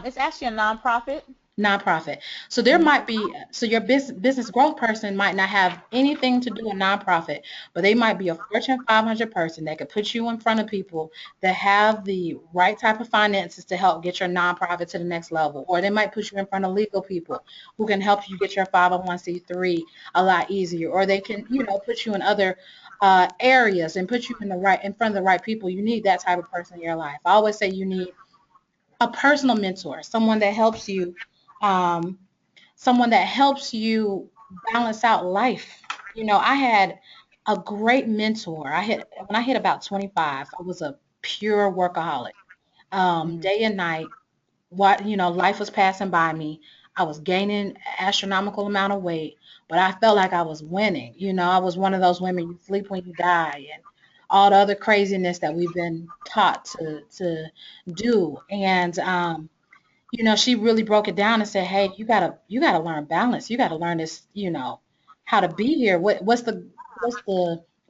It's actually a nonprofit. Nonprofit. So there Hmm. might be, so your business growth person might not have anything to do with nonprofit, but they might be a Fortune 500 person that could put you in front of people that have the right type of finances to help get your nonprofit to the next level. Or they might put you in front of legal people who can help you get your 501c3 a lot easier. Or they can, put you in other areas and put you in front of the right people. You need that type of person in your life. I always say you need a personal mentor, um, someone that helps you balance out life. I had a great mentor. When I hit about 25, I was a pure workaholic. Hmm. Day and night, life was passing by me. I was gaining astronomical amount of weight, but I felt like I was winning. I was one of those women, you sleep when you die, and all the other craziness that we've been taught to do. And she really broke it down and said, "Hey, you gotta learn balance. You gotta learn this, how to be here. What's the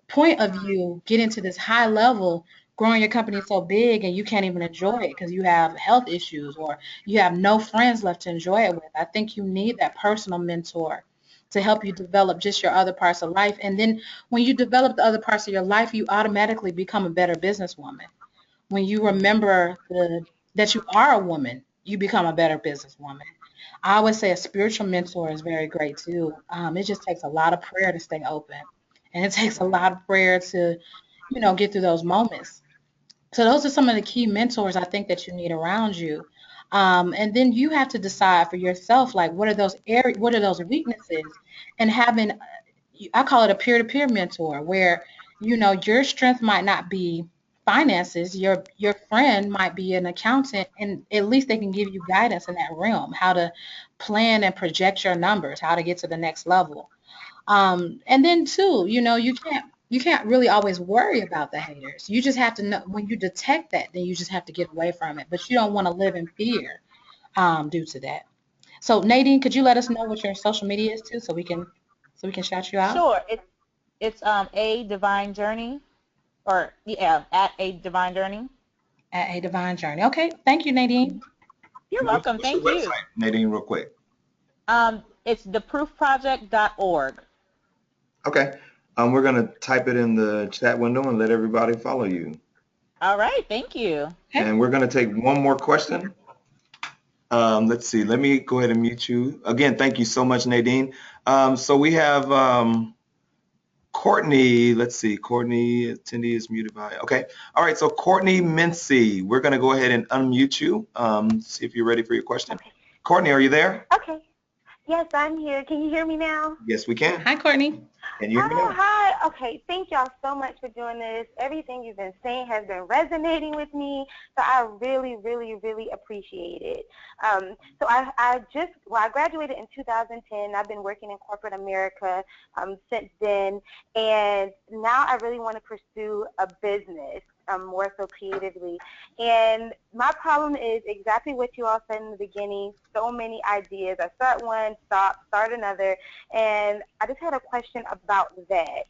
point of you getting to this high level, growing your company so big, and you can't even enjoy it because you have health issues or you have no friends left to enjoy it with?" I think you need that personal mentor to help you develop just your other parts of life. And then when you develop the other parts of your life, you automatically become a better businesswoman. When you remember that you are a woman, you become a better businesswoman. I always say a spiritual mentor is very great too. It just takes a lot of prayer to stay open, and it takes a lot of prayer to, get through those moments. So those are some of the key mentors I think that you need around you. And then you have to decide for yourself, like what are those weaknesses, and having, I call it a peer-to-peer mentor, where your strength might not be finances. Your friend might be an accountant, and at least they can give you guidance in that realm, how to plan and project your numbers, how to get to the next level. And then too, you can't really always worry about the haters. You just have to know when you detect that, then you just have to get away from it. But you don't want to live in fear due to that. So Nadine, could you let us know what your social media is too, so we can shout you out Sure. It's a divine journey, or yeah, at a divine journey. at A Divine Journey. Okay, thank you, Nadine. You're What's, welcome. what's your Thank you. website, Nadine, real quick? It's theproofproject.org. Okay. We're gonna type it in the chat window and let everybody follow you. All right. Thank you. Okay. And we're gonna take one more question. Let's see. Let me go ahead and mute you. Again, thank you so much, Nadine. So we have Courtney. Let's see. Courtney, attendee is muted by. Okay. All right. So Courtney Mincy, we're gonna go ahead and unmute you. See if you're ready for your question. Okay. Courtney, are you there? Okay. Yes, I'm here. Can you hear me now? Yes, we can. Hi, Courtney. Can you hear me Oh, now? hi. Okay. Thank y'all so much for doing this. Everything you've been saying has been resonating with me, so I really, really, really appreciate it. So I graduated in 2010. I've been working in corporate America since then, and now I really want to pursue a business. More so creatively. And my problem is exactly what you all said in the beginning, so many ideas. I start one, start another, and I just had a question about that.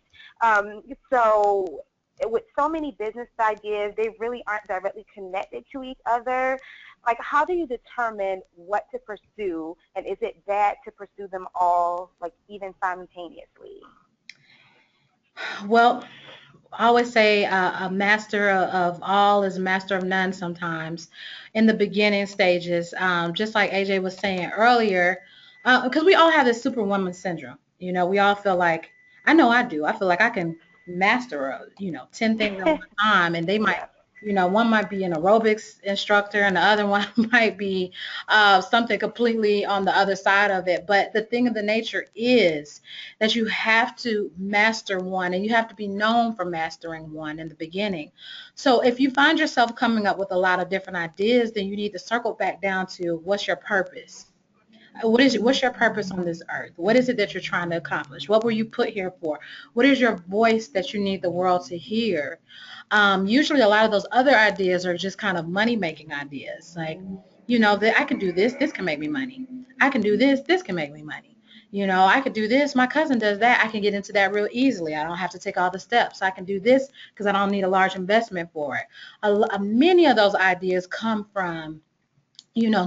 So with so many business ideas, they really aren't directly connected to each other. Like, how do you determine what to pursue, and is it bad to pursue them all, like, even simultaneously? Well, I always say a master of all is a master of none sometimes in the beginning stages. Just like AJ was saying earlier, because we all have this superwoman syndrome. We all feel like, I know I do. I feel like I can master, 10 things at one time, and they might, Yeah. one might be an aerobics instructor and the other one might be something completely on the other side of it. But the thing of the nature is that you have to master one, and you have to be known for mastering one in the beginning. So if you find yourself coming up with a lot of different ideas, then you need to circle back down to what's your purpose. What's your purpose on this earth? What is it that you're trying to accomplish? What were you put here for? What is your voice that you need the world to hear? Usually a lot of those other ideas are just kind of money making ideas. Like, that I can do this, this can make me money. I can do this, this can make me money. I could do this, my cousin does that. I can get into that real easily. I don't have to take all the steps. I can do this because I don't need a large investment for it. Many of those ideas come from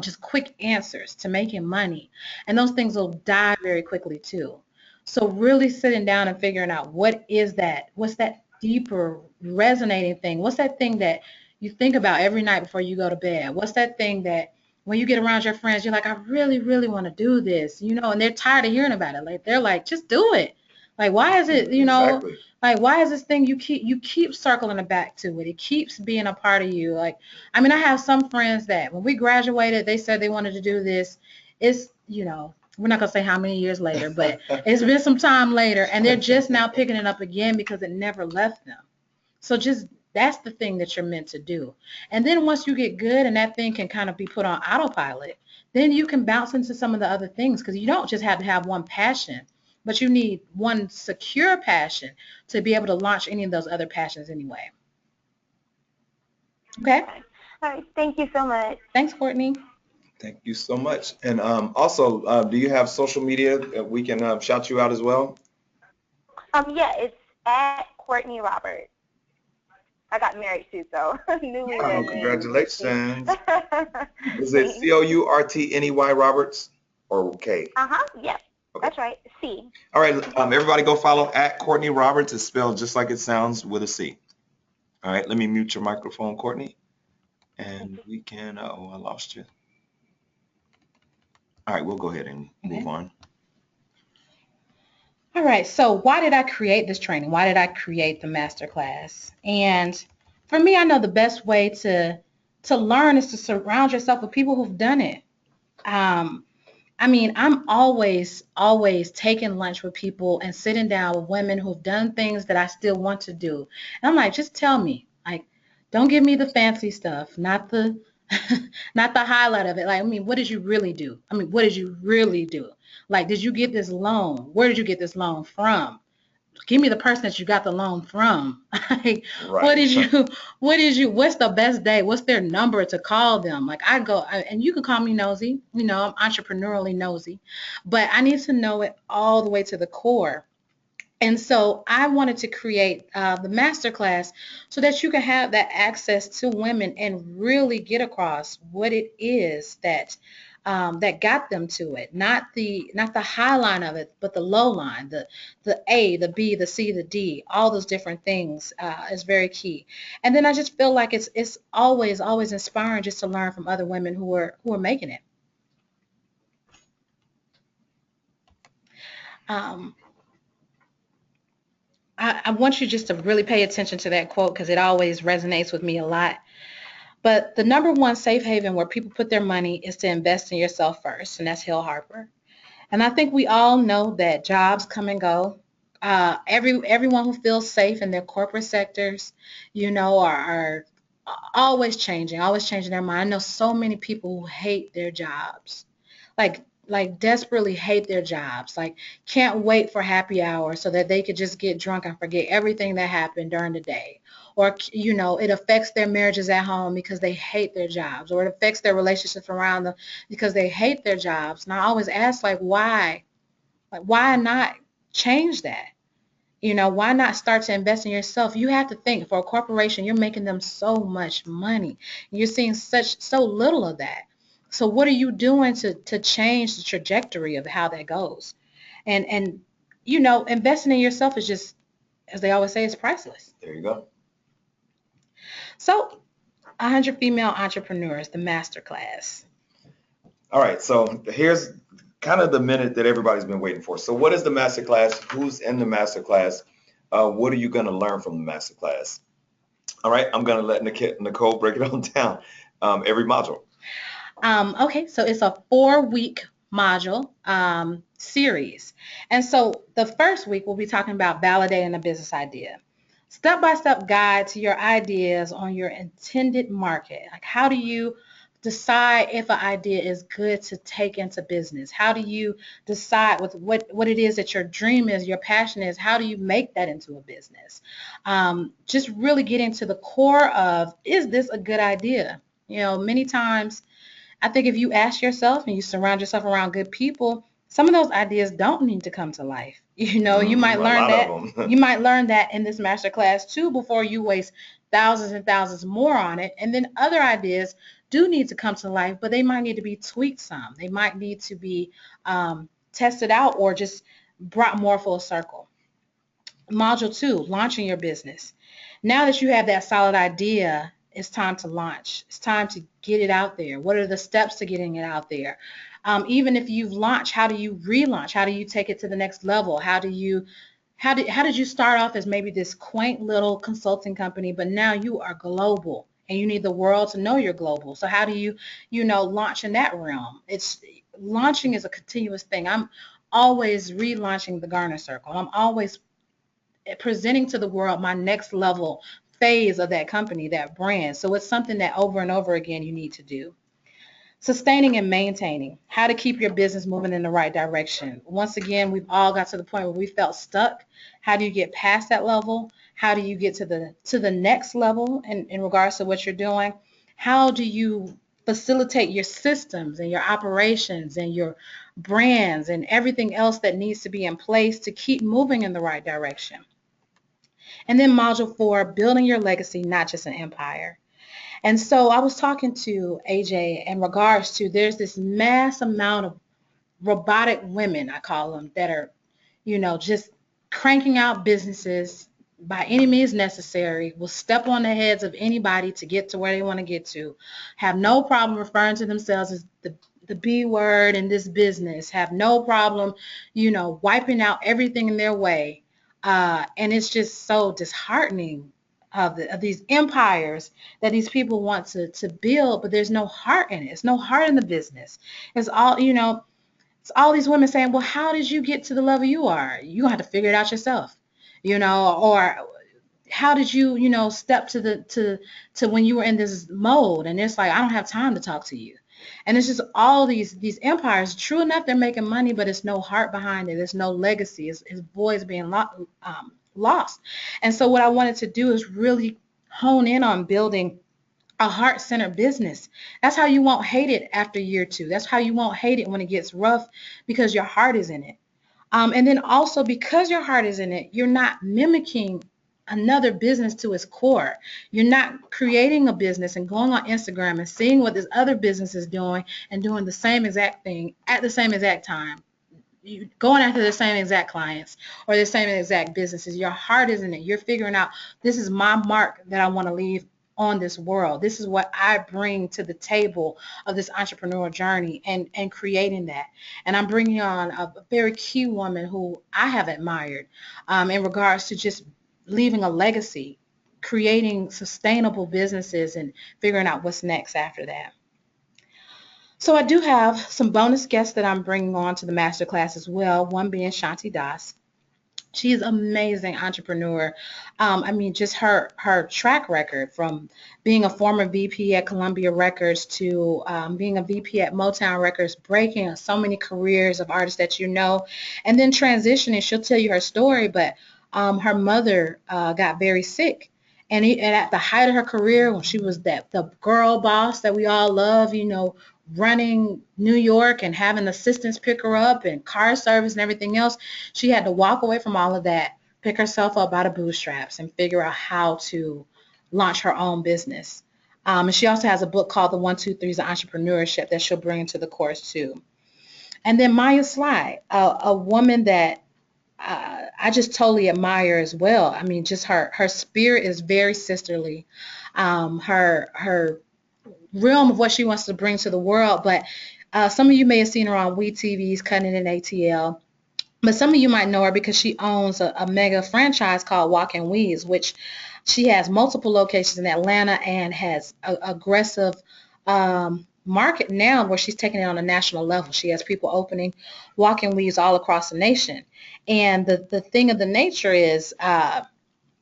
just quick answers to making money. And those things will die very quickly too. So really sitting down and figuring out what's that deeper resonating thing? What's that thing that you think about every night before you go to bed? What's that thing that when you get around your friends, you're like, I really, really want to do this, and they're tired of hearing about it. Like they're like, just do it. Like, why is it, Exactly. like why is this thing you keep circling it back to it? It keeps being a part of you. Like, I mean, I have some friends that when we graduated, they said they wanted to do this. It's, we're not gonna say how many years later, but it's been some time later, and they're just now picking it up again because it never left them. So just that's the thing that you're meant to do. And then once you get good and that thing can kind of be put on autopilot, then you can bounce into some of the other things because you don't just have to have one passion, but you need one secure passion to be able to launch any of those other passions anyway. Okay. Okay. All right. Thank you so much. Thanks, Courtney. Thank you so much. And also, do you have social media that we can shout you out as well? Yeah, it's at Courtney Roberts. I got married too, so Oh, newlywed names. congratulations. Is it Thanks. Courtney Roberts or K? Yep, Okay. that's right. C. All right, everybody go follow at Courtney Roberts. It's spelled just like it sounds with a C. All right, let me mute your microphone, Courtney. And we can, oh, I lost you. All right, we'll go ahead and move on. All right, so why did I create this training? Why did I create the masterclass? And for me, I know the best way to learn is to surround yourself with people who've done it. Um, I mean, I'm always taking lunch with people and sitting down with women who've done things that I still want to do. And I'm like, just tell me, like, don't give me the fancy stuff, not the not the highlight of it. Like, I mean, what did you really do? I mean, what did you really do? Like, did you get this loan? Where did you get this loan from? Give me the person that you got the loan from. Like, what Right. did what's the best day? What's their number to call them? Like and you can call me nosy, I'm entrepreneurially nosy, but I need to know it all the way to the core. And so I wanted to create the masterclass so that you can have that access to women and really get across what it is that got them to it. Not the high line of it, but the low line, the A, the B, the C, the D, all those different things is very key. And then I just feel like it's always inspiring just to learn from other women who are making it. Um, I want you just to really pay attention to that quote because it always resonates with me a lot. But the number one safe haven where people put their money is to invest in yourself first, and that's Hill Harper. And I think we all know that jobs come and go. Everyone who feels safe in their corporate sectors, are always changing their mind. I know so many people who hate their jobs, like desperately hate their jobs, like can't wait for happy hour so that they could just get drunk and forget everything that happened during the day. Or, it affects their marriages at home because they hate their jobs, or it affects their relationships around them because they hate their jobs. And I always ask, like, why? Like, why not change that? Why not start to invest in yourself? You have to think, for a corporation, you're making them so much money. You're seeing so little of that. So what are you doing to change the trajectory of how that goes? And investing in yourself is just, as they always say, it's priceless. There you go. So 100 female entrepreneurs, the masterclass. All right, so here's kind of the minute that everybody's been waiting for. So what is the masterclass? Who's in the masterclass? What are you going to learn from the masterclass? All right, I'm going to let Nicole break it on down, every module. Okay, so it's a 4-week module series. And so the first week we'll be talking about validating a business idea. Step-by-step guide to your ideas on your intended market. Like, how do you decide if an idea is good to take into business? How do you decide with what it is that your dream is, your passion is? How do you make that into a business? Just really getting to the core of, is this a good idea? Many times I think if you ask yourself and you surround yourself around good people, some of those ideas don't need to come to life. You might A learn lot that. of them. You might learn that in this master class too before you waste thousands and thousands more on it. And then other ideas do need to come to life, but they might need to be tweaked some. They might need to be tested out or just brought more full circle. Module 2, launching your business. Now that you have that solid idea, it's time to launch. It's time to get it out there. What are the steps to getting it out there? Even if you've launched, how do you relaunch? How do you take it to the next level? How did you start off as maybe this quaint little consulting company, but now you are global and you need the world to know you're global. So how do you, launch in that realm? Launching is a continuous thing. I'm always relaunching the Garner Circle. I'm always presenting to the world my next level phase of that company, that brand. So it's something that over and over again you need to do. Sustaining and maintaining, how to keep your business moving in the right direction. Once again, we've all got to the point where we felt stuck. How do you get past that level? How do you get to the next level in regards to what you're doing? How do you facilitate your systems and your operations and your brands and everything else that needs to be in place to keep moving in the right direction? And then module 4, building your legacy, not just an empire. And so I was talking to AJ in regards to, there's this mass amount of robotic women, I call them, that are, just cranking out businesses by any means necessary, will step on the heads of anybody to get to where they want to get to, have no problem referring to themselves as the B word in this business, have no problem, wiping out everything in their way. And it's just so disheartening of these empires that these people want to build, but there's no heart in it. It's no heart in the business. It's all, it's all these women saying, well, how did you get to the level you are? You have to figure it out yourself, or how did you, step to when you were in this mode? And it's like, I don't have time to talk to you. And it's just all these empires. True enough, they're making money, but it's no heart behind it. There's no legacy. It's boys being lost. And so what I wanted to do is really hone in on building a heart-centered business. That's how you won't hate it after year two. That's how you won't hate it when it gets rough, because your heart is in it. And then also, because your heart is in it, you're not mimicking another business to its core. You're not creating a business and going on Instagram and seeing what this other business is doing and doing the same exact thing at the same exact time. You going after the same exact clients or the same exact businesses. Your heart is in it. You're figuring out, this is my mark that I want to leave on this world. This is what I bring to the table of this entrepreneurial journey, and creating that. And I'm bringing on a very key woman who I have admired in regards to just leaving a legacy, creating sustainable businesses, and figuring out what's next after that. So I do have some bonus guests that I'm bringing on to the masterclass as well, one being Shanti Das. She's an amazing entrepreneur. I mean, just her track record, from being a former VP at Columbia Records to being a VP at Motown Records, breaking so many careers of artists that and then transitioning. She'll tell you her story, but her mother got very sick. And at the height of her career, when she was the girl boss that we all love, running New York and having assistants pick her up and car service and everything else, she had to walk away from all of that, pick herself up by the bootstraps, and figure out how to launch her own business. And she also has a book called The 1, 2, 3s of Entrepreneurship that she'll bring into the course too. And then Maya Sly, a woman that I just totally admire as well. I mean, just her spirit is very sisterly. Her realm of what she wants to bring to the world. But some of you may have seen her on WeTV's Cutting in ATL. But some of you might know her because she owns a mega franchise called Walk and Weaves, which she has multiple locations in Atlanta and has a aggressive market now where she's taking it on a national level. She has people opening Walk and Weaves all across the nation. And the thing of the nature is,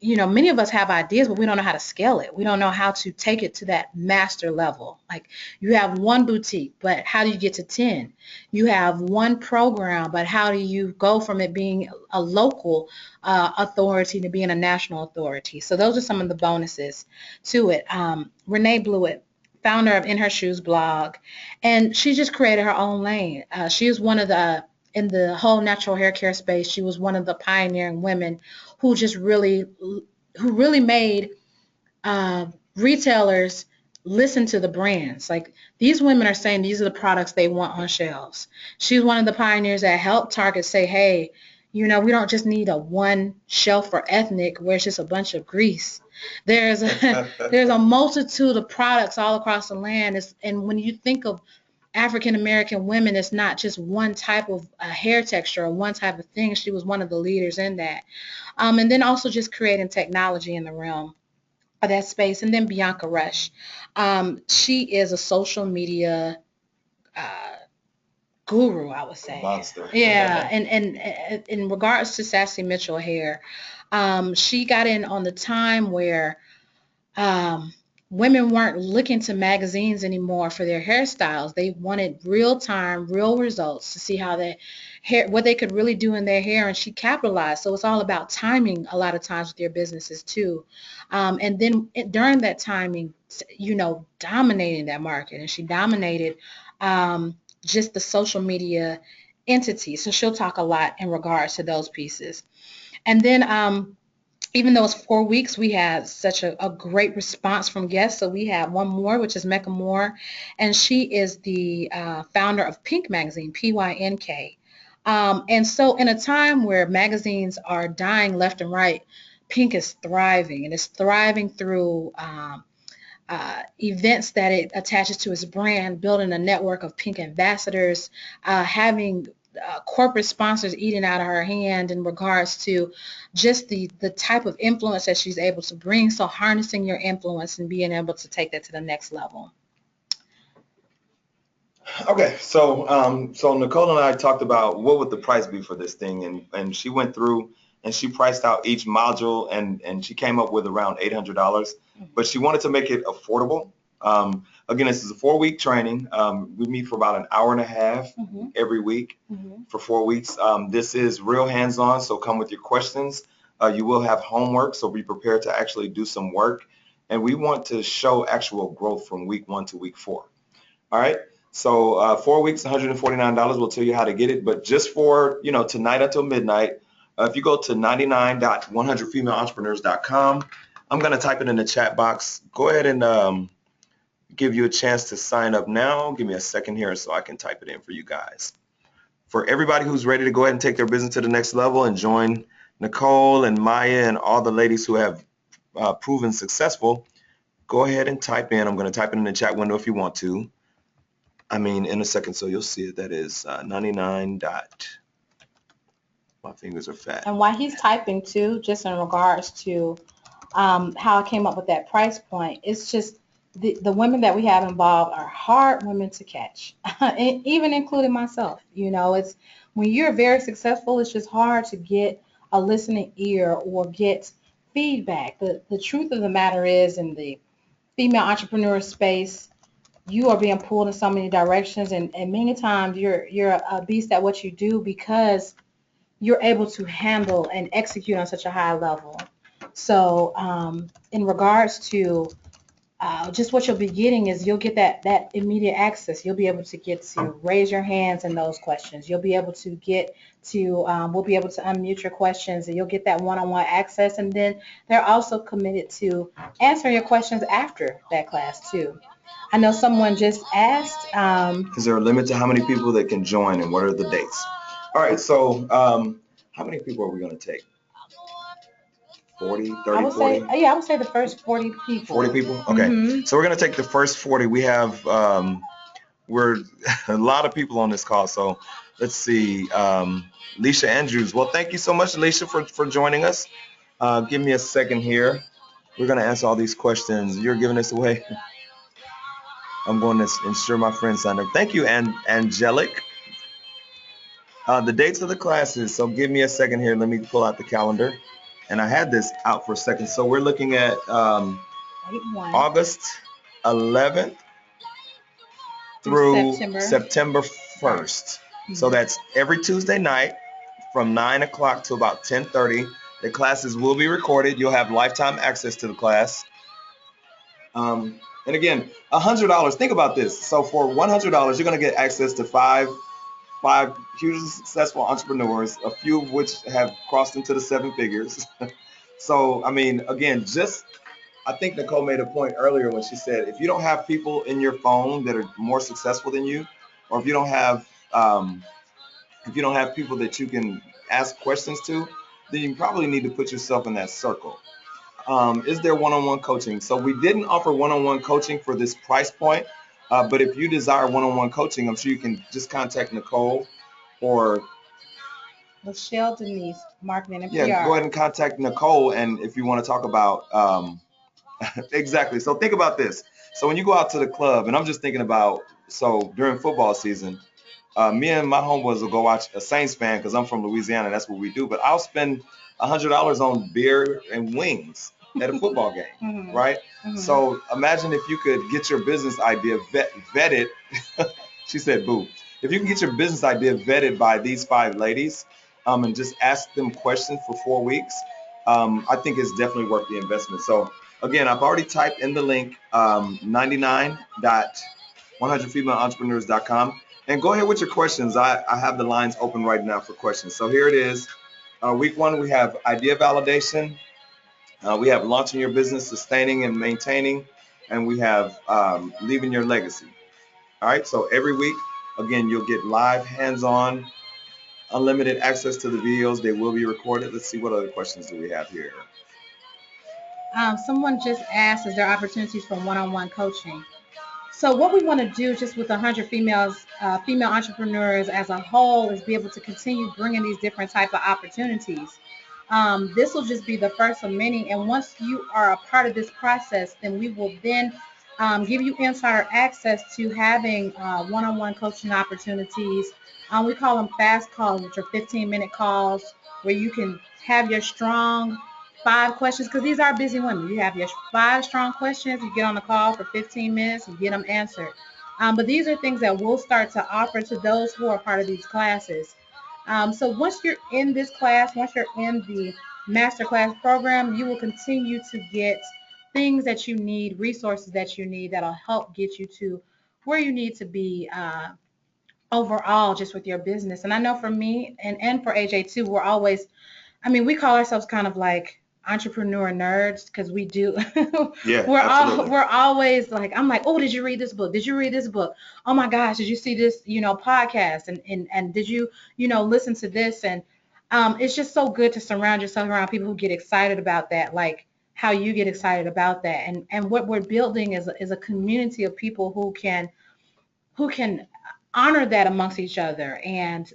many of us have ideas, but we don't know how to scale it. We don't know how to take it to that master level. Like, you have one boutique, but how do you get to 10? You have one program, but how do you go from it being a local authority to being a national authority? So those are some of the bonuses to it. Renee Blewett, founder of In Her Shoes blog, and she just created her own lane. She is one of in the whole natural hair care space, she was one of the pioneering women who really made retailers listen to the brands. Like, these women are saying these are the products they want on shelves. She's one of the pioneers that helped Target say, hey, we don't just need a one shelf for ethnic where it's just a bunch of grease. There's a multitude of products all across the land. And when you think of African American women, it's not just one type of hair texture or one type of thing. She was one of the leaders in that. And then also just creating technology in the realm of that space. And then Bianca Rush. She is a social media guru, I would say. Monster. Yeah, and in regards to Sassy Mitchell hair, she got in on the time where women weren't looking to magazines anymore for their hairstyles. They wanted real time, real results to see how their hair, what they could really do in their hair, and she capitalized. So it's all about timing a lot of times with your businesses too. And then during that timing, dominating that market, and she dominated just the social media entity. So she'll talk a lot in regards to those pieces. And then even though it's 4 weeks, we had such a great response from guests. So we have one more, which is Mecca Moore, and she is the founder of Pink Magazine, PYNK. And so in a time where magazines are dying left and right, Pink is thriving, and it's thriving through events that it attaches to its brand, building a network of pink ambassadors, having corporate sponsors eating out of her hand in regards to just the type of influence that she's able to bring. So harnessing your influence and being able to take that to the next level. Okay, so Nicole and I talked about what would the price be for this thing, and she went through and she priced out each module, and she came up with around $800, but she wanted to make it affordable. Again, this is a 4-week training. We meet for about an hour and a half every week for 4 weeks. This is real hands-on, so come with your questions. You will have homework, so be prepared to actually do some work, and we want to show actual growth from week 1 to week 4. All right. So 4 weeks, $149. We'll tell you how to get it. But just for, tonight until midnight, if you go to 99.100female-entrepreneurs.com, I'm going to type it in the chat box. Go ahead and give you a chance to sign up now. Give me a second here so I can type it in for you guys. For everybody who's ready to go ahead and take their business to the next level and join Nicole and Maya and all the ladies who have proven successful, go ahead and type in. I'm going to type it in the chat window if you want to. In a second, so you'll see it. That is 99 . My fingers are fat. And while he's typing too, just in regards to how I came up with that price point, it's just the women that we have involved are hard women to catch, even including myself. It's when you're very successful, it's just hard to get a listening ear or get feedback. The truth of the matter is, in the female entrepreneur space, you are being pulled in so many directions, and many times you're a beast at what you do because you're able to handle and execute on such a high level. So in regards to just what you'll be getting is you'll get that immediate access. You'll be able to get to raise your hands in those questions. You'll be able to get to, we'll be able to unmute your questions, and you'll get that one-on-one access. And then they're also committed to answering your questions after that class too. I know someone just asked. Is there a limit to how many people that can join, and what are the dates? All right, so how many people are we going to take? 40, 30, I would 40? I would say the first 40 people. 40 people? Okay. So we're going to take the first 40. We have, we're a lot of people on this call. So let's see. Leisha Andrews. Well, thank you so much, Leisha, for joining us. Give me a second here. We're going to answer all these questions. You're giving this away. I'm going to ensure my friends sign up. Thank you, Angelic. The dates of the classes. So give me a second here. Let me pull out the calendar. And I had this out for a second. So we're looking at August 11th through September 1st. So that's every Tuesday night from 9 o'clock to about 10:30. The classes will be recorded. You'll have lifetime access to the class. And again, $100. Think about this. So for $100, you're going to get access to five hugely successful entrepreneurs, a few of which have crossed into the 7 figures. So, again, I think Nicole made a point earlier when she said, if you don't have people in your phone that are more successful than you, or if you don't have people that you can ask questions to, then you probably need to put yourself in that circle. Is there one-on-one coaching? So we didn't offer one-on-one coaching for this price point, but if you desire one-on-one coaching, I'm sure you can just contact Nicole or Michelle Denise, marketing and PR. Yeah, go ahead and contact Nicole, and if you want to talk about exactly. So think about this. So when you go out to the club, and I'm just thinking about, so during football season, me and my homeboys will go watch a Saints fan because I'm from Louisiana. That's what we do. But I'll spend $100 on beer and wings at a football game, right? So imagine if you could get your business idea vetted. She said, boo. If you can get your business idea vetted by these 5 ladies and just ask them questions for 4 weeks, I think it's definitely worth the investment. So again, I've already typed in the link, 99.100female-entrepreneurs.com. And go ahead with your questions. I have the lines open right now for questions. So here it is. Week 1, we have idea validation. We have launching your business, sustaining and maintaining. And we have leaving your legacy. All right. So every week, again, you'll get live, hands-on, unlimited access to the videos. They will be recorded. Let's see what other questions do we have here. Someone just asked, is there opportunities for one-on-one coaching? So what we want to do just with 100 females, female entrepreneurs as a whole is be able to continue bringing these different type of opportunities. This will just be the first of many. And once you are a part of this process, then we will then give you insider access to having one-on-one coaching opportunities. We call them fast calls, which are 15-minute calls where you can have your strong 5 questions, because these are busy women. You have your 5 strong questions. You get on the call for 15 minutes and get them answered. But these are things that we'll start to offer to those who are part of these classes. So once you're in this class, once you're in the master class program, you will continue to get things that you need, resources that you need that'll help get you to where you need to be overall just with your business. And I know for me and for AJ too, we're always, I mean, we call ourselves kind of like entrepreneur nerds because we do. Yeah, absolutely. We're always like, I'm like, oh, did you read this book? Did you read this book? Oh my gosh, did you see this, podcast? And did you, listen to this? And it's just so good to surround yourself around people who get excited about that, like how you get excited about that. And what we're building is a community of people who can honor that amongst each other. And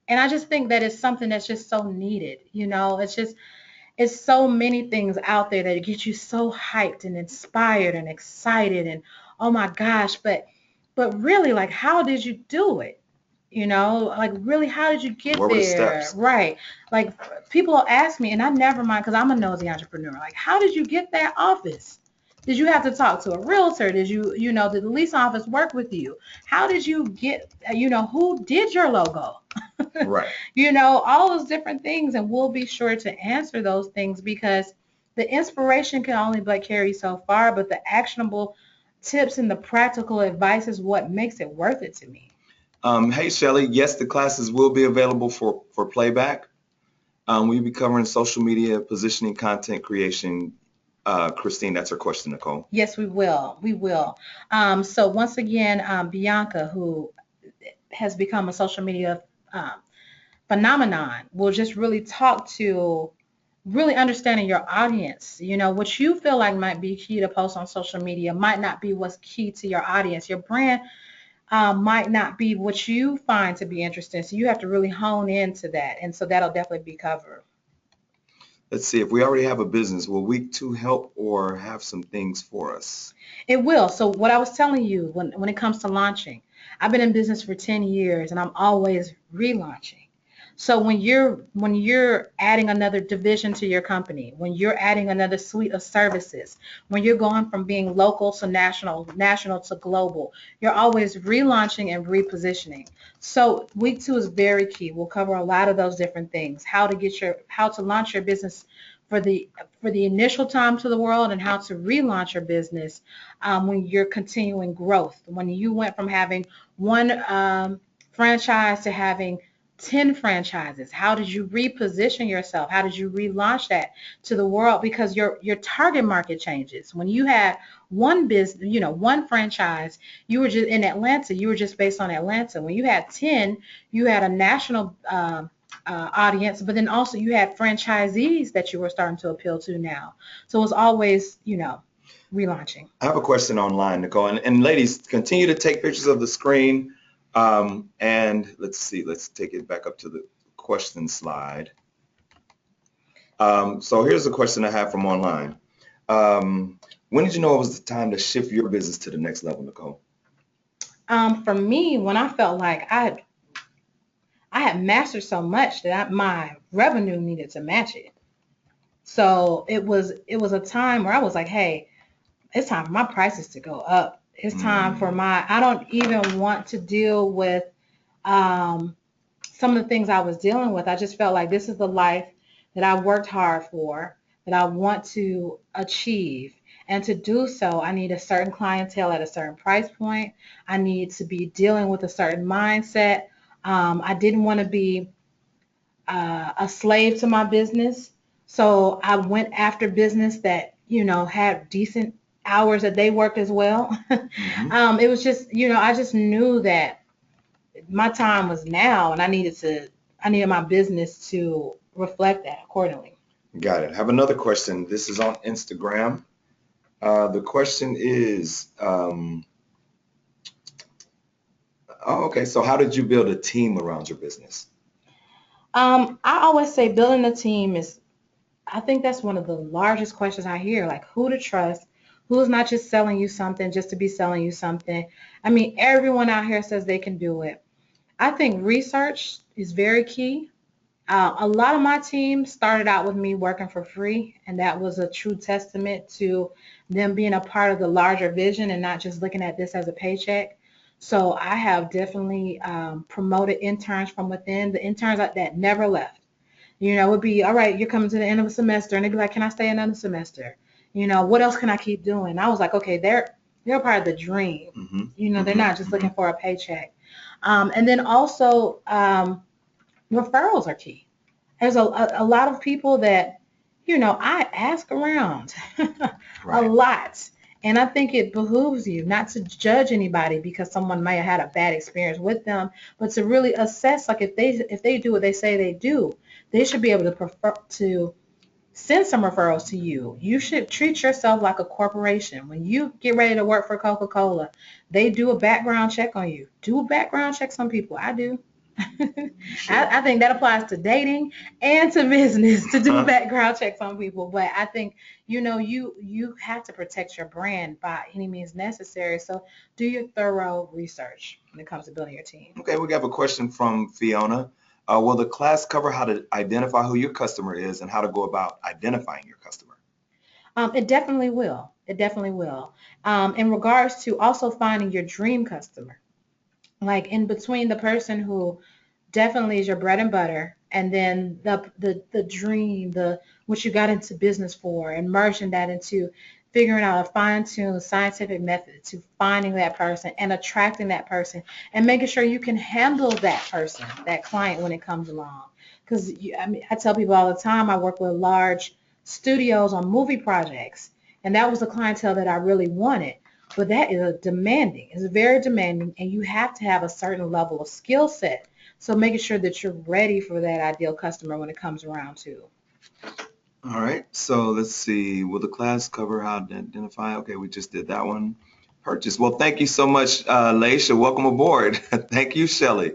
I just think that it's something that's just so needed. It's so many things out there that get you so hyped and inspired and excited and oh my gosh, but really, like, how did you do it? Like, really, how did you get What were the there? steps? Right. Like, people will ask me, and I never mind because I'm a nosy entrepreneur. Like, how did you get that office? Did you have to talk to a realtor? Did the lease office work with you? How did you get, who did your logo? Right. All those different things. And we'll be sure to answer those things because the inspiration can only but carry so far, but the actionable tips and the practical advice is what makes it worth it to me. Hey, Shelly. Yes, the classes will be available for playback. We'll be covering social media, positioning, content creation. Christine, that's her question, Nicole. Yes, we will. We will. So once again, Bianca, who has become a social media um, phenomenon, will just really talk to really understanding your audience. What you feel like might be key to post on social media might not be what's key to your audience. Your brand might not be what you find to be interesting. So you have to really hone into that. And so that'll definitely be covered. Let's see. If we already have a business, will week 2 help or have some things for us? It will. So what I was telling you when it comes to launching, I've been in business for 10 years and I'm always relaunching. So when you're adding another division to your company, when you're adding another suite of services, when you're going from being local to national to global, you're always relaunching and repositioning. So week 2 is very key. We'll cover a lot of those different things, how to launch your business for the initial time to the world and how to relaunch your business when you're continuing growth. When you went from having one franchise to having 10 franchises, how did you reposition yourself? How did you relaunch that to the world? Because your target market changes. When you had one business, one franchise, you were just in Atlanta, you were just based on Atlanta. When you had 10, you had a national audience, but then also you had franchisees that you were starting to appeal to now. So it's always, relaunching. I have a question online, Nicole. And ladies, continue to take pictures of the screen. And let's see, let's take it back up to the question slide. So here's a question I have from online. When did you know it was the time to shift your business to the next level, Nicole? For me, when I felt like I had mastered so much that my revenue needed to match it. So it was a time where I was like, hey, it's time for my prices to go up. It's time for I don't even want to deal with some of the things I was dealing with. I just felt like this is the life that I worked hard for, that I want to achieve. And to do so, I need a certain clientele at a certain price point. I need to be dealing with a certain mindset. I didn't want to be a slave to my business. So I went after business that, had decent hours that they worked as well. It was just, I just knew that my time was now and I needed my business to reflect that accordingly. Got it. I have another question. This is on Instagram. The question is, oh, okay. So how did you build a team around your business? I always say building a team is, I think that's one of the largest questions I hear, like who to trust, who's not just selling you something just to be selling you something. I mean, everyone out here says they can do it. I think research is very key. A lot of my team started out with me working for free, and that was a true testament to them being a part of the larger vision and not just looking at this as a paycheck. So I have definitely promoted interns from within, the interns that never left. It would be, all right, you're coming to the end of a semester, and they'd be like, can I stay another semester? What else can I keep doing? I was like, okay, they're a part of the dream. Mm-hmm. They're Mm-hmm. not just Mm-hmm. looking for a paycheck. And then also, referrals are key. There's a lot of people that, I ask around a Right. lot. And I think it behooves you not to judge anybody because someone may have had a bad experience with them, but to really assess, like if they do what they say they do, they should be able to prefer to send some referrals to you. You should treat yourself like a corporation. When you get ready to work for Coca-Cola, they do a background check on you. Do a background check on people. I do. Sure. I think that applies to dating and to business to do background checks on people. But I think, you have to protect your brand by any means necessary. So do your thorough research when it comes to building your team. Okay, we have a question from Fiona. Will the class cover how to identify who your customer is and how to go about identifying your customer? It definitely will. It definitely will. In regards to also finding your dream customer, like in between the person who definitely is your bread and butter, and then the dream, the what you got into business for, and merging that into figuring out a fine-tuned scientific method to finding that person and attracting that person and making sure you can handle that person, that client when it comes along. Because I tell people all the time, I work with large studios on movie projects, and that was the clientele that I really wanted. But that is it's very demanding, and you have to have a certain level of skill set. So making sure that you're ready for that ideal customer when it comes around too. All right, so let's see. Will the class cover how to identify? Okay, we just did that one. Purchase. Well, thank you so much, Laisha. Welcome aboard. Thank you, Shelly.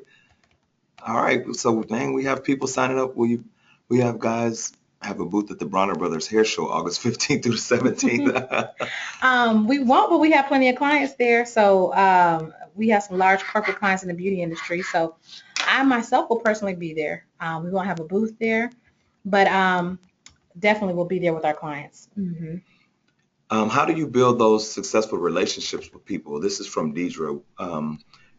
All right, so dang, we have people signing up. We have guys have a booth at the Bronner Brothers Hair Show August 15th through the 17th. We won't, but we have plenty of clients there. So we have some large corporate clients in the beauty industry. So I myself will personally be there. We won't have a booth there, but definitely will be there with our clients. Mm-hmm. How do you build those successful relationships with people? This is from Deidre.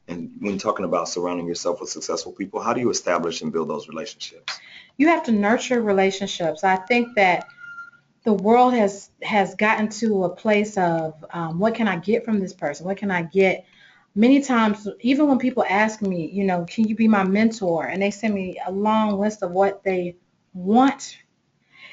And when talking about surrounding yourself with successful people, how do you establish and build those relationships? You have to nurture relationships. I think that the world has gotten to a place of what can I get from this person? What can I get? Many times, even when people ask me, can you be my mentor? And they send me a long list of what they want.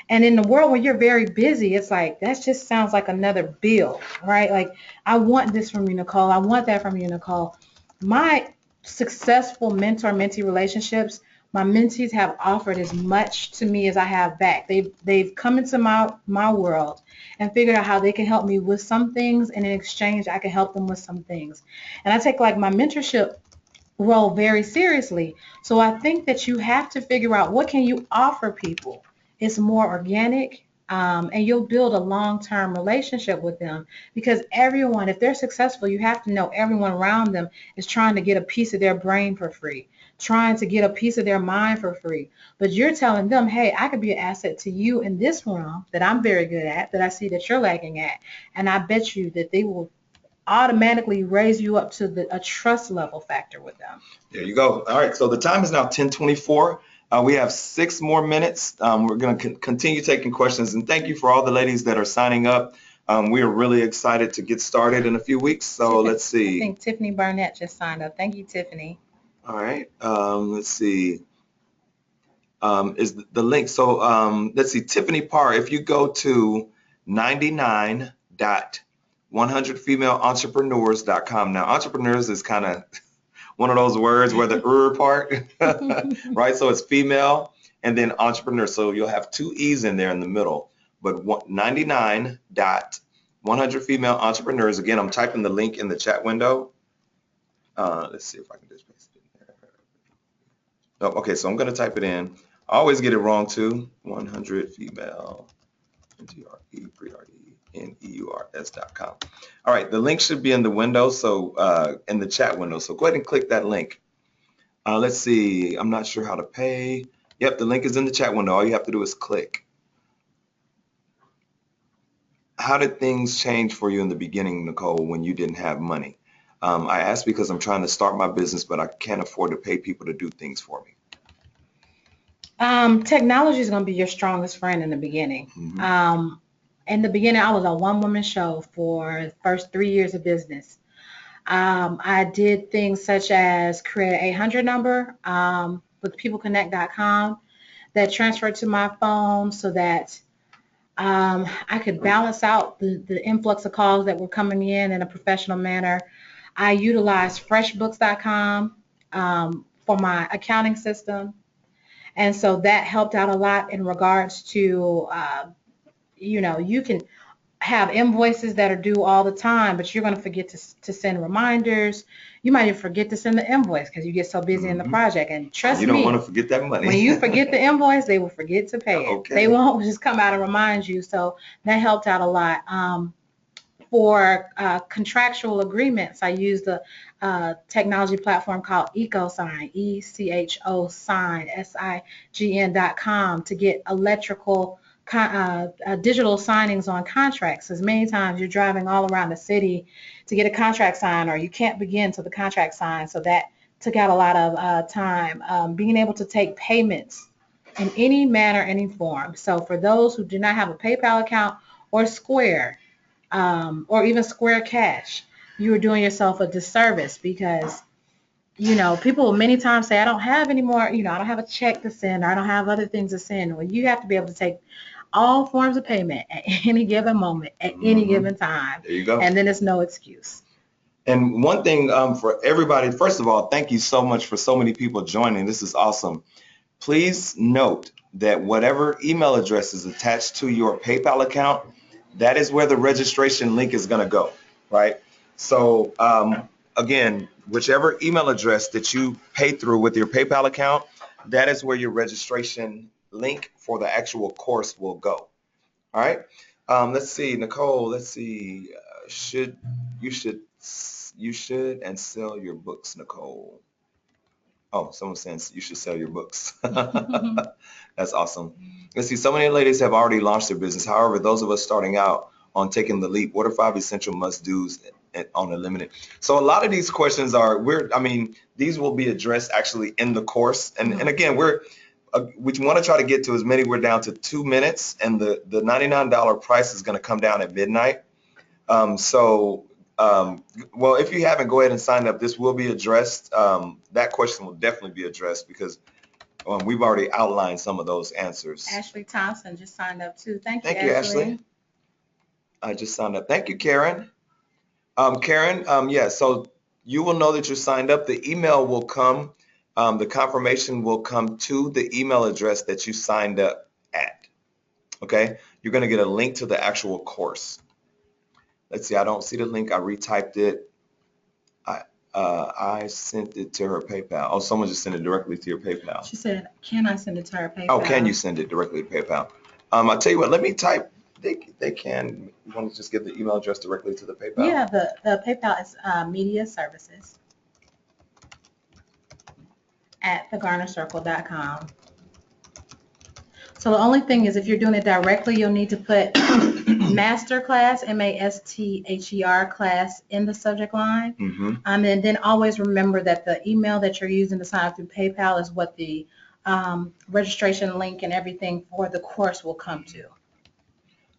And in the world where you're very busy, it's like, that just sounds like another bill, right? Like, I want this from you, Nicole. I want that from you, Nicole. My successful mentor-mentee relationships, my mentees have offered as much to me as I have back. They've come into my world and figured out how they can help me with some things, and in exchange, I can help them with some things. And I take like my mentorship role very seriously. So I think that you have to figure out what can you offer people. It's more organic, and you'll build a long-term relationship with them because everyone, if they're successful, you have to know everyone around them is trying to get a piece of their brain for free, trying to get a piece of their mind for free. But you're telling them, hey, I could be an asset to you in this realm that I'm very good at, that I see that you're lacking at. And I bet you that they will automatically raise you up to a trust level factor with them. There you go. All right, so the time is now 10:24. We have 6 more minutes. We're going to continue taking questions, and thank you for all the ladies that are signing up. We are really excited to get started in a few weeks. So let's I see. think Tiffany Barnett just signed up. Thank you, Tiffany. All right, let's see. Is the link? So let's see. Tiffany Parr, if you go to 99.100female-entrepreneurs.com. Now, entrepreneurs is kind of one of those words where the part, right? So it's female and then entrepreneur. So you'll have two E's in there in the middle, but 99.100 female entrepreneurs. Again, I'm typing the link in the chat window. Let's see if I can just paste it in there. Oh, okay, so I'm going to type it in. I always get it wrong too. 100 female entrepreneurs.com. All right, the link should be in the window, so in the chat window. So go ahead and click that link. Let's see. I'm not sure how to pay. Yep, the link is in the chat window. All you have to do is click. How did things change for you in the beginning, Nicole, when you didn't have money? I asked because I'm trying to start my business, but I can't afford to pay people to do things for me. Technology is going to be your strongest friend in the beginning. Mhm. In the beginning, I was a one-woman show for the first 3 years of business. I did things such as create an 800 number with peopleconnect.com that transferred to my phone so that I could balance out the influx of calls that were coming in a professional manner. I utilized freshbooks.com for my accounting system. And so that helped out a lot in regards to, you can have invoices that are due all the time, but you're going to forget to send reminders. You might even forget to send the invoice because you get so busy in the project. And trust You don't me, want to forget that money. when you forget the invoice, they will forget to pay it. Okay. They won't just come out and remind you. So that helped out a lot. For contractual agreements, I used a technology platform called EcoSign, ECHO sign, SIGN.com to get electrical digital signings on contracts. As many times you're driving all around the city to get a contract signed, or you can't begin till the contract signed. So that took out a lot of time. Being able to take payments in any manner, any form. So for those who do not have a PayPal account or Square, or even Square Cash, you are doing yourself a disservice because, people will many times say, I don't have any more, I don't have a check to send, or I don't have other things to send. Well, you have to be able to take all forms of payment at any given moment, at any given time. There you go. And then it's no excuse. And one thing for everybody, first of all, thank you so much for so many people joining. This is awesome. Please note that whatever email address is attached to your PayPal account, that is where the registration link is going to go, right? So again, whichever email address that you pay through with your PayPal account, that is where your registration link for the actual course will go. All right. Let's see, Nicole. Let's see. You should and sell your books, Nicole. Oh, someone saying you should sell your books. That's awesome. Let's see. So many ladies have already launched their business. However, those of us starting out on taking the leap, what are 5 essential must-dos on a limited? So a lot of these questions these will be addressed actually in the course. And again, we want to try to get to as many. We're down to 2 minutes, and the $99 price is going to come down at midnight. Well, if you haven't, go ahead and sign up. This will be addressed. That question will definitely be addressed because we've already outlined some of those answers. Ashley Thompson just signed up too. Thank you, Ashley. I just signed up. Thank you, Karen. Karen, yeah, so you will know that you're signed up. The email will come. The confirmation will come to the email address that you signed up at. Okay? You're going to get a link to the actual course. Let's see, I don't see the link. I retyped it. I sent it to her PayPal. Oh, someone just sent it directly to your PayPal. She said, can I send it to her PayPal? Oh, can you send it directly to PayPal? I'll tell you what, let me type. They can. You want to just give the email address directly to the PayPal? Yeah, the PayPal is media services at thegarnercircle.com. So the only thing is, if you're doing it directly, you'll need to put master class, MASTHER class, in the subject line. And then always remember that the email that you're using to sign up through PayPal is what the registration link and everything for the course will come to.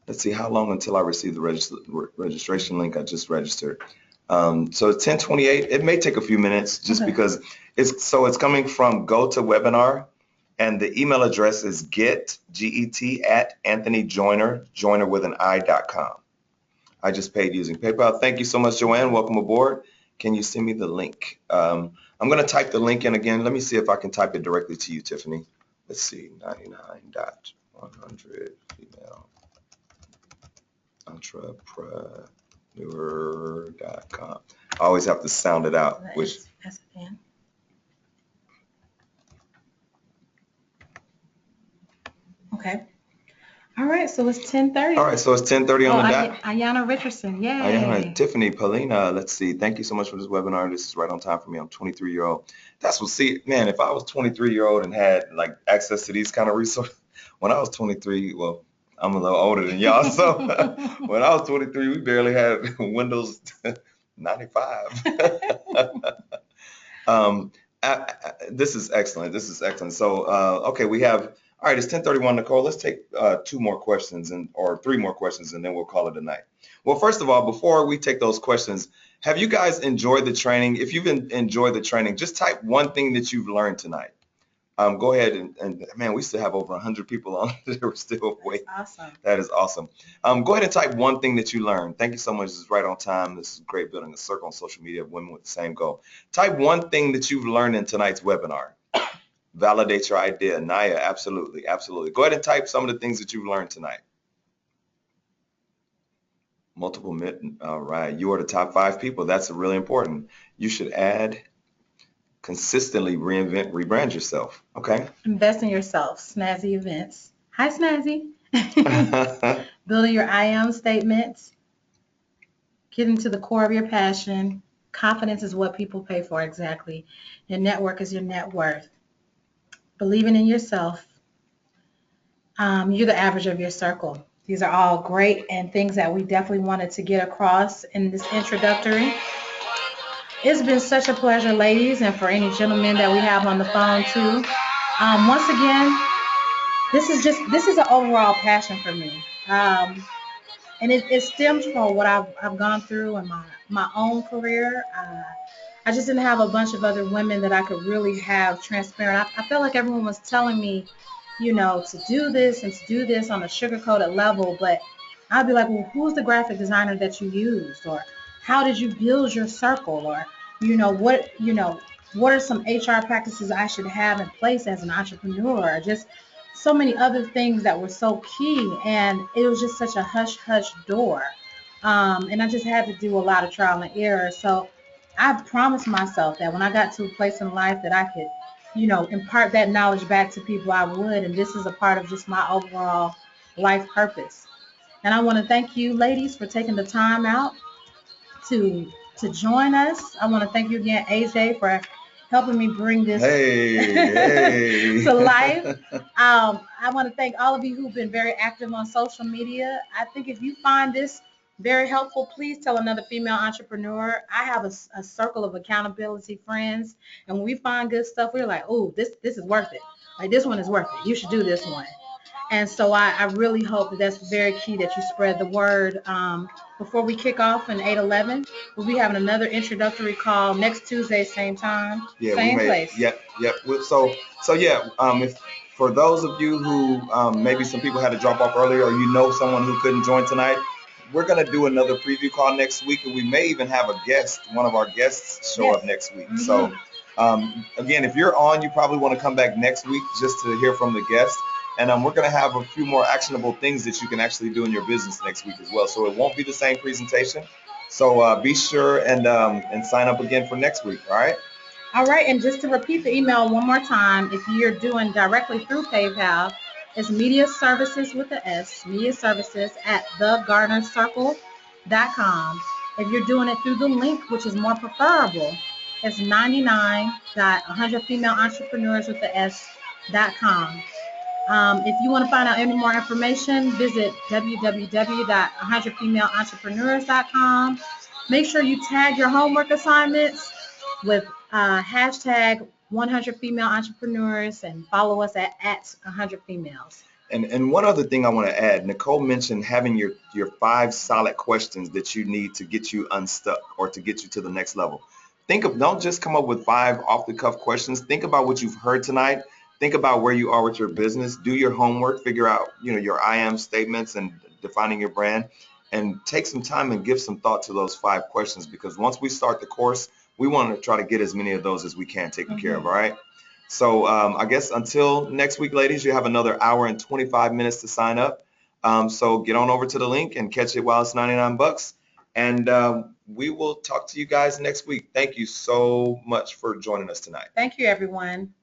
Let's see, how long until I receive the registration link? I just registered. So it's 10:28. It may take a few minutes just because it's coming from GoToWebinar. And the email address is get at AnthonyJoyner with an I.com. I just paid using PayPal. Thank you so much, Joanne. Welcome aboard. Can you send me the link? I'm going to type the link in again. Let me see if I can type it directly to you, Tiffany. let's see, 99.100 female entrepreneur.com. I always have to sound it out, which SFN. Okay. All right, so it's 10:30. all right, so it's 10:30 on the dot. Ayana Richardson, yay. Ayana, Tiffany, Paulina, let's see. Thank you so much for this webinar. This is right on time for me. I'm 23-year-old. That's what, see, man, if I was 23-year-old and had like access to these kind of resources, when I was 23, well, I'm a little older than y'all. So when I was 23, we barely had Windows 95. Um, this is excellent. This is excellent. So, okay, we have, all right, it's 10:31, Nicole. Let's take two more questions or three more questions, and then we'll call it a night. Well, first of all, before we take those questions, have you guys enjoyed the training? If you've enjoyed the training, just type one thing that you've learned tonight. Go ahead and man, we still have over 100 people on. We're still waiting. Awesome. That is awesome. Go ahead and type one thing that you learned. Thank you so much. This is right on time. This is great, building a circle on social media of women with the same goal. Type one thing that you've learned in tonight's webinar. Validate your idea. Naya, absolutely, absolutely. Go ahead and type some of the things that you've learned tonight. Multiple, all right. You are the top 5 people. That's really important. You should add, consistently rebrand yourself. Okay. Invest in yourself. Snazzy events. Hi, Snazzy. Building your I am statements. Getting to the core of your passion. Confidence is what people pay for, exactly. Your network is your net worth. Believing in yourself. You're the average of your circle. These are all great and things that we definitely wanted to get across in this introductory. It's been such a pleasure, ladies, and for any gentlemen that we have on the phone too. Once again, this is an overall passion for me, and it stems from what I've gone through in my own career. I just didn't have a bunch of other women that I could really have transparent. I felt like everyone was telling me, to do this and to do this on a sugar-coated level, but I'd be like, well, who's the graphic designer that you used, or how did you build your circle, or what are some HR practices I should have in place as an entrepreneur, or just so many other things that were so key, and it was just such a hush hush door, and I just had to do a lot of trial and error. So I promised myself that when I got to a place in life that I could, impart that knowledge back to people, I would. And this is a part of just my overall life purpose. And I want to thank you, ladies, for taking the time out to join us. I want to thank you again, AJ, for helping me bring this to life. I want to thank all of you who've been very active on social media. I think if you find this very helpful, please tell another female entrepreneur. I have a circle of accountability friends, and when we find good stuff, we're like, oh, this is worth it. Like, this one is worth it. You should do this one. And so I really hope that that's very key, that you spread the word. Before we kick off in 8/11, we'll be having another introductory call next Tuesday, same time, same place. Yep. So yeah, if for those of you who maybe some people had to drop off earlier, or someone who couldn't join tonight, we're gonna do another preview call next week, and we may even have one of our guests show up next week. Mm-hmm. So again, if you're on, you probably want to come back next week just to hear from the guest. And we're going to have a few more actionable things that you can actually do in your business next week as well. So it won't be the same presentation. So be sure and sign up again for next week. All right. All right. And just to repeat the email one more time, if you're doing directly through PayPal, it's media services with the S, media services at thegarnercircle.com. If you're doing it through the link, which is more preferable, it's 99.100 female entrepreneurs with the S.com. If you want to find out any more information, visit www.100female-entrepreneurs.com. Make sure you tag your homework assignments with hashtag 100 female entrepreneurs and follow us at 100 females. And one other thing I want to add, Nicole mentioned having your 5 solid questions that you need to get you unstuck or to get you to the next level. Don't just come up with 5 off the cuff questions. Think about what you've heard tonight. Think about where you are with your business. Do your homework. Figure out, your I am statements and defining your brand, and take some time and give some thought to those 5 questions, because once we start the course, we want to try to get as many of those as we can taken care of. All right. So I guess until next week, ladies, you have another hour and 25 minutes to sign up. So get on over to the link and catch it while it's 99 bucks. And we will talk to you guys next week. Thank you so much for joining us tonight. Thank you, everyone.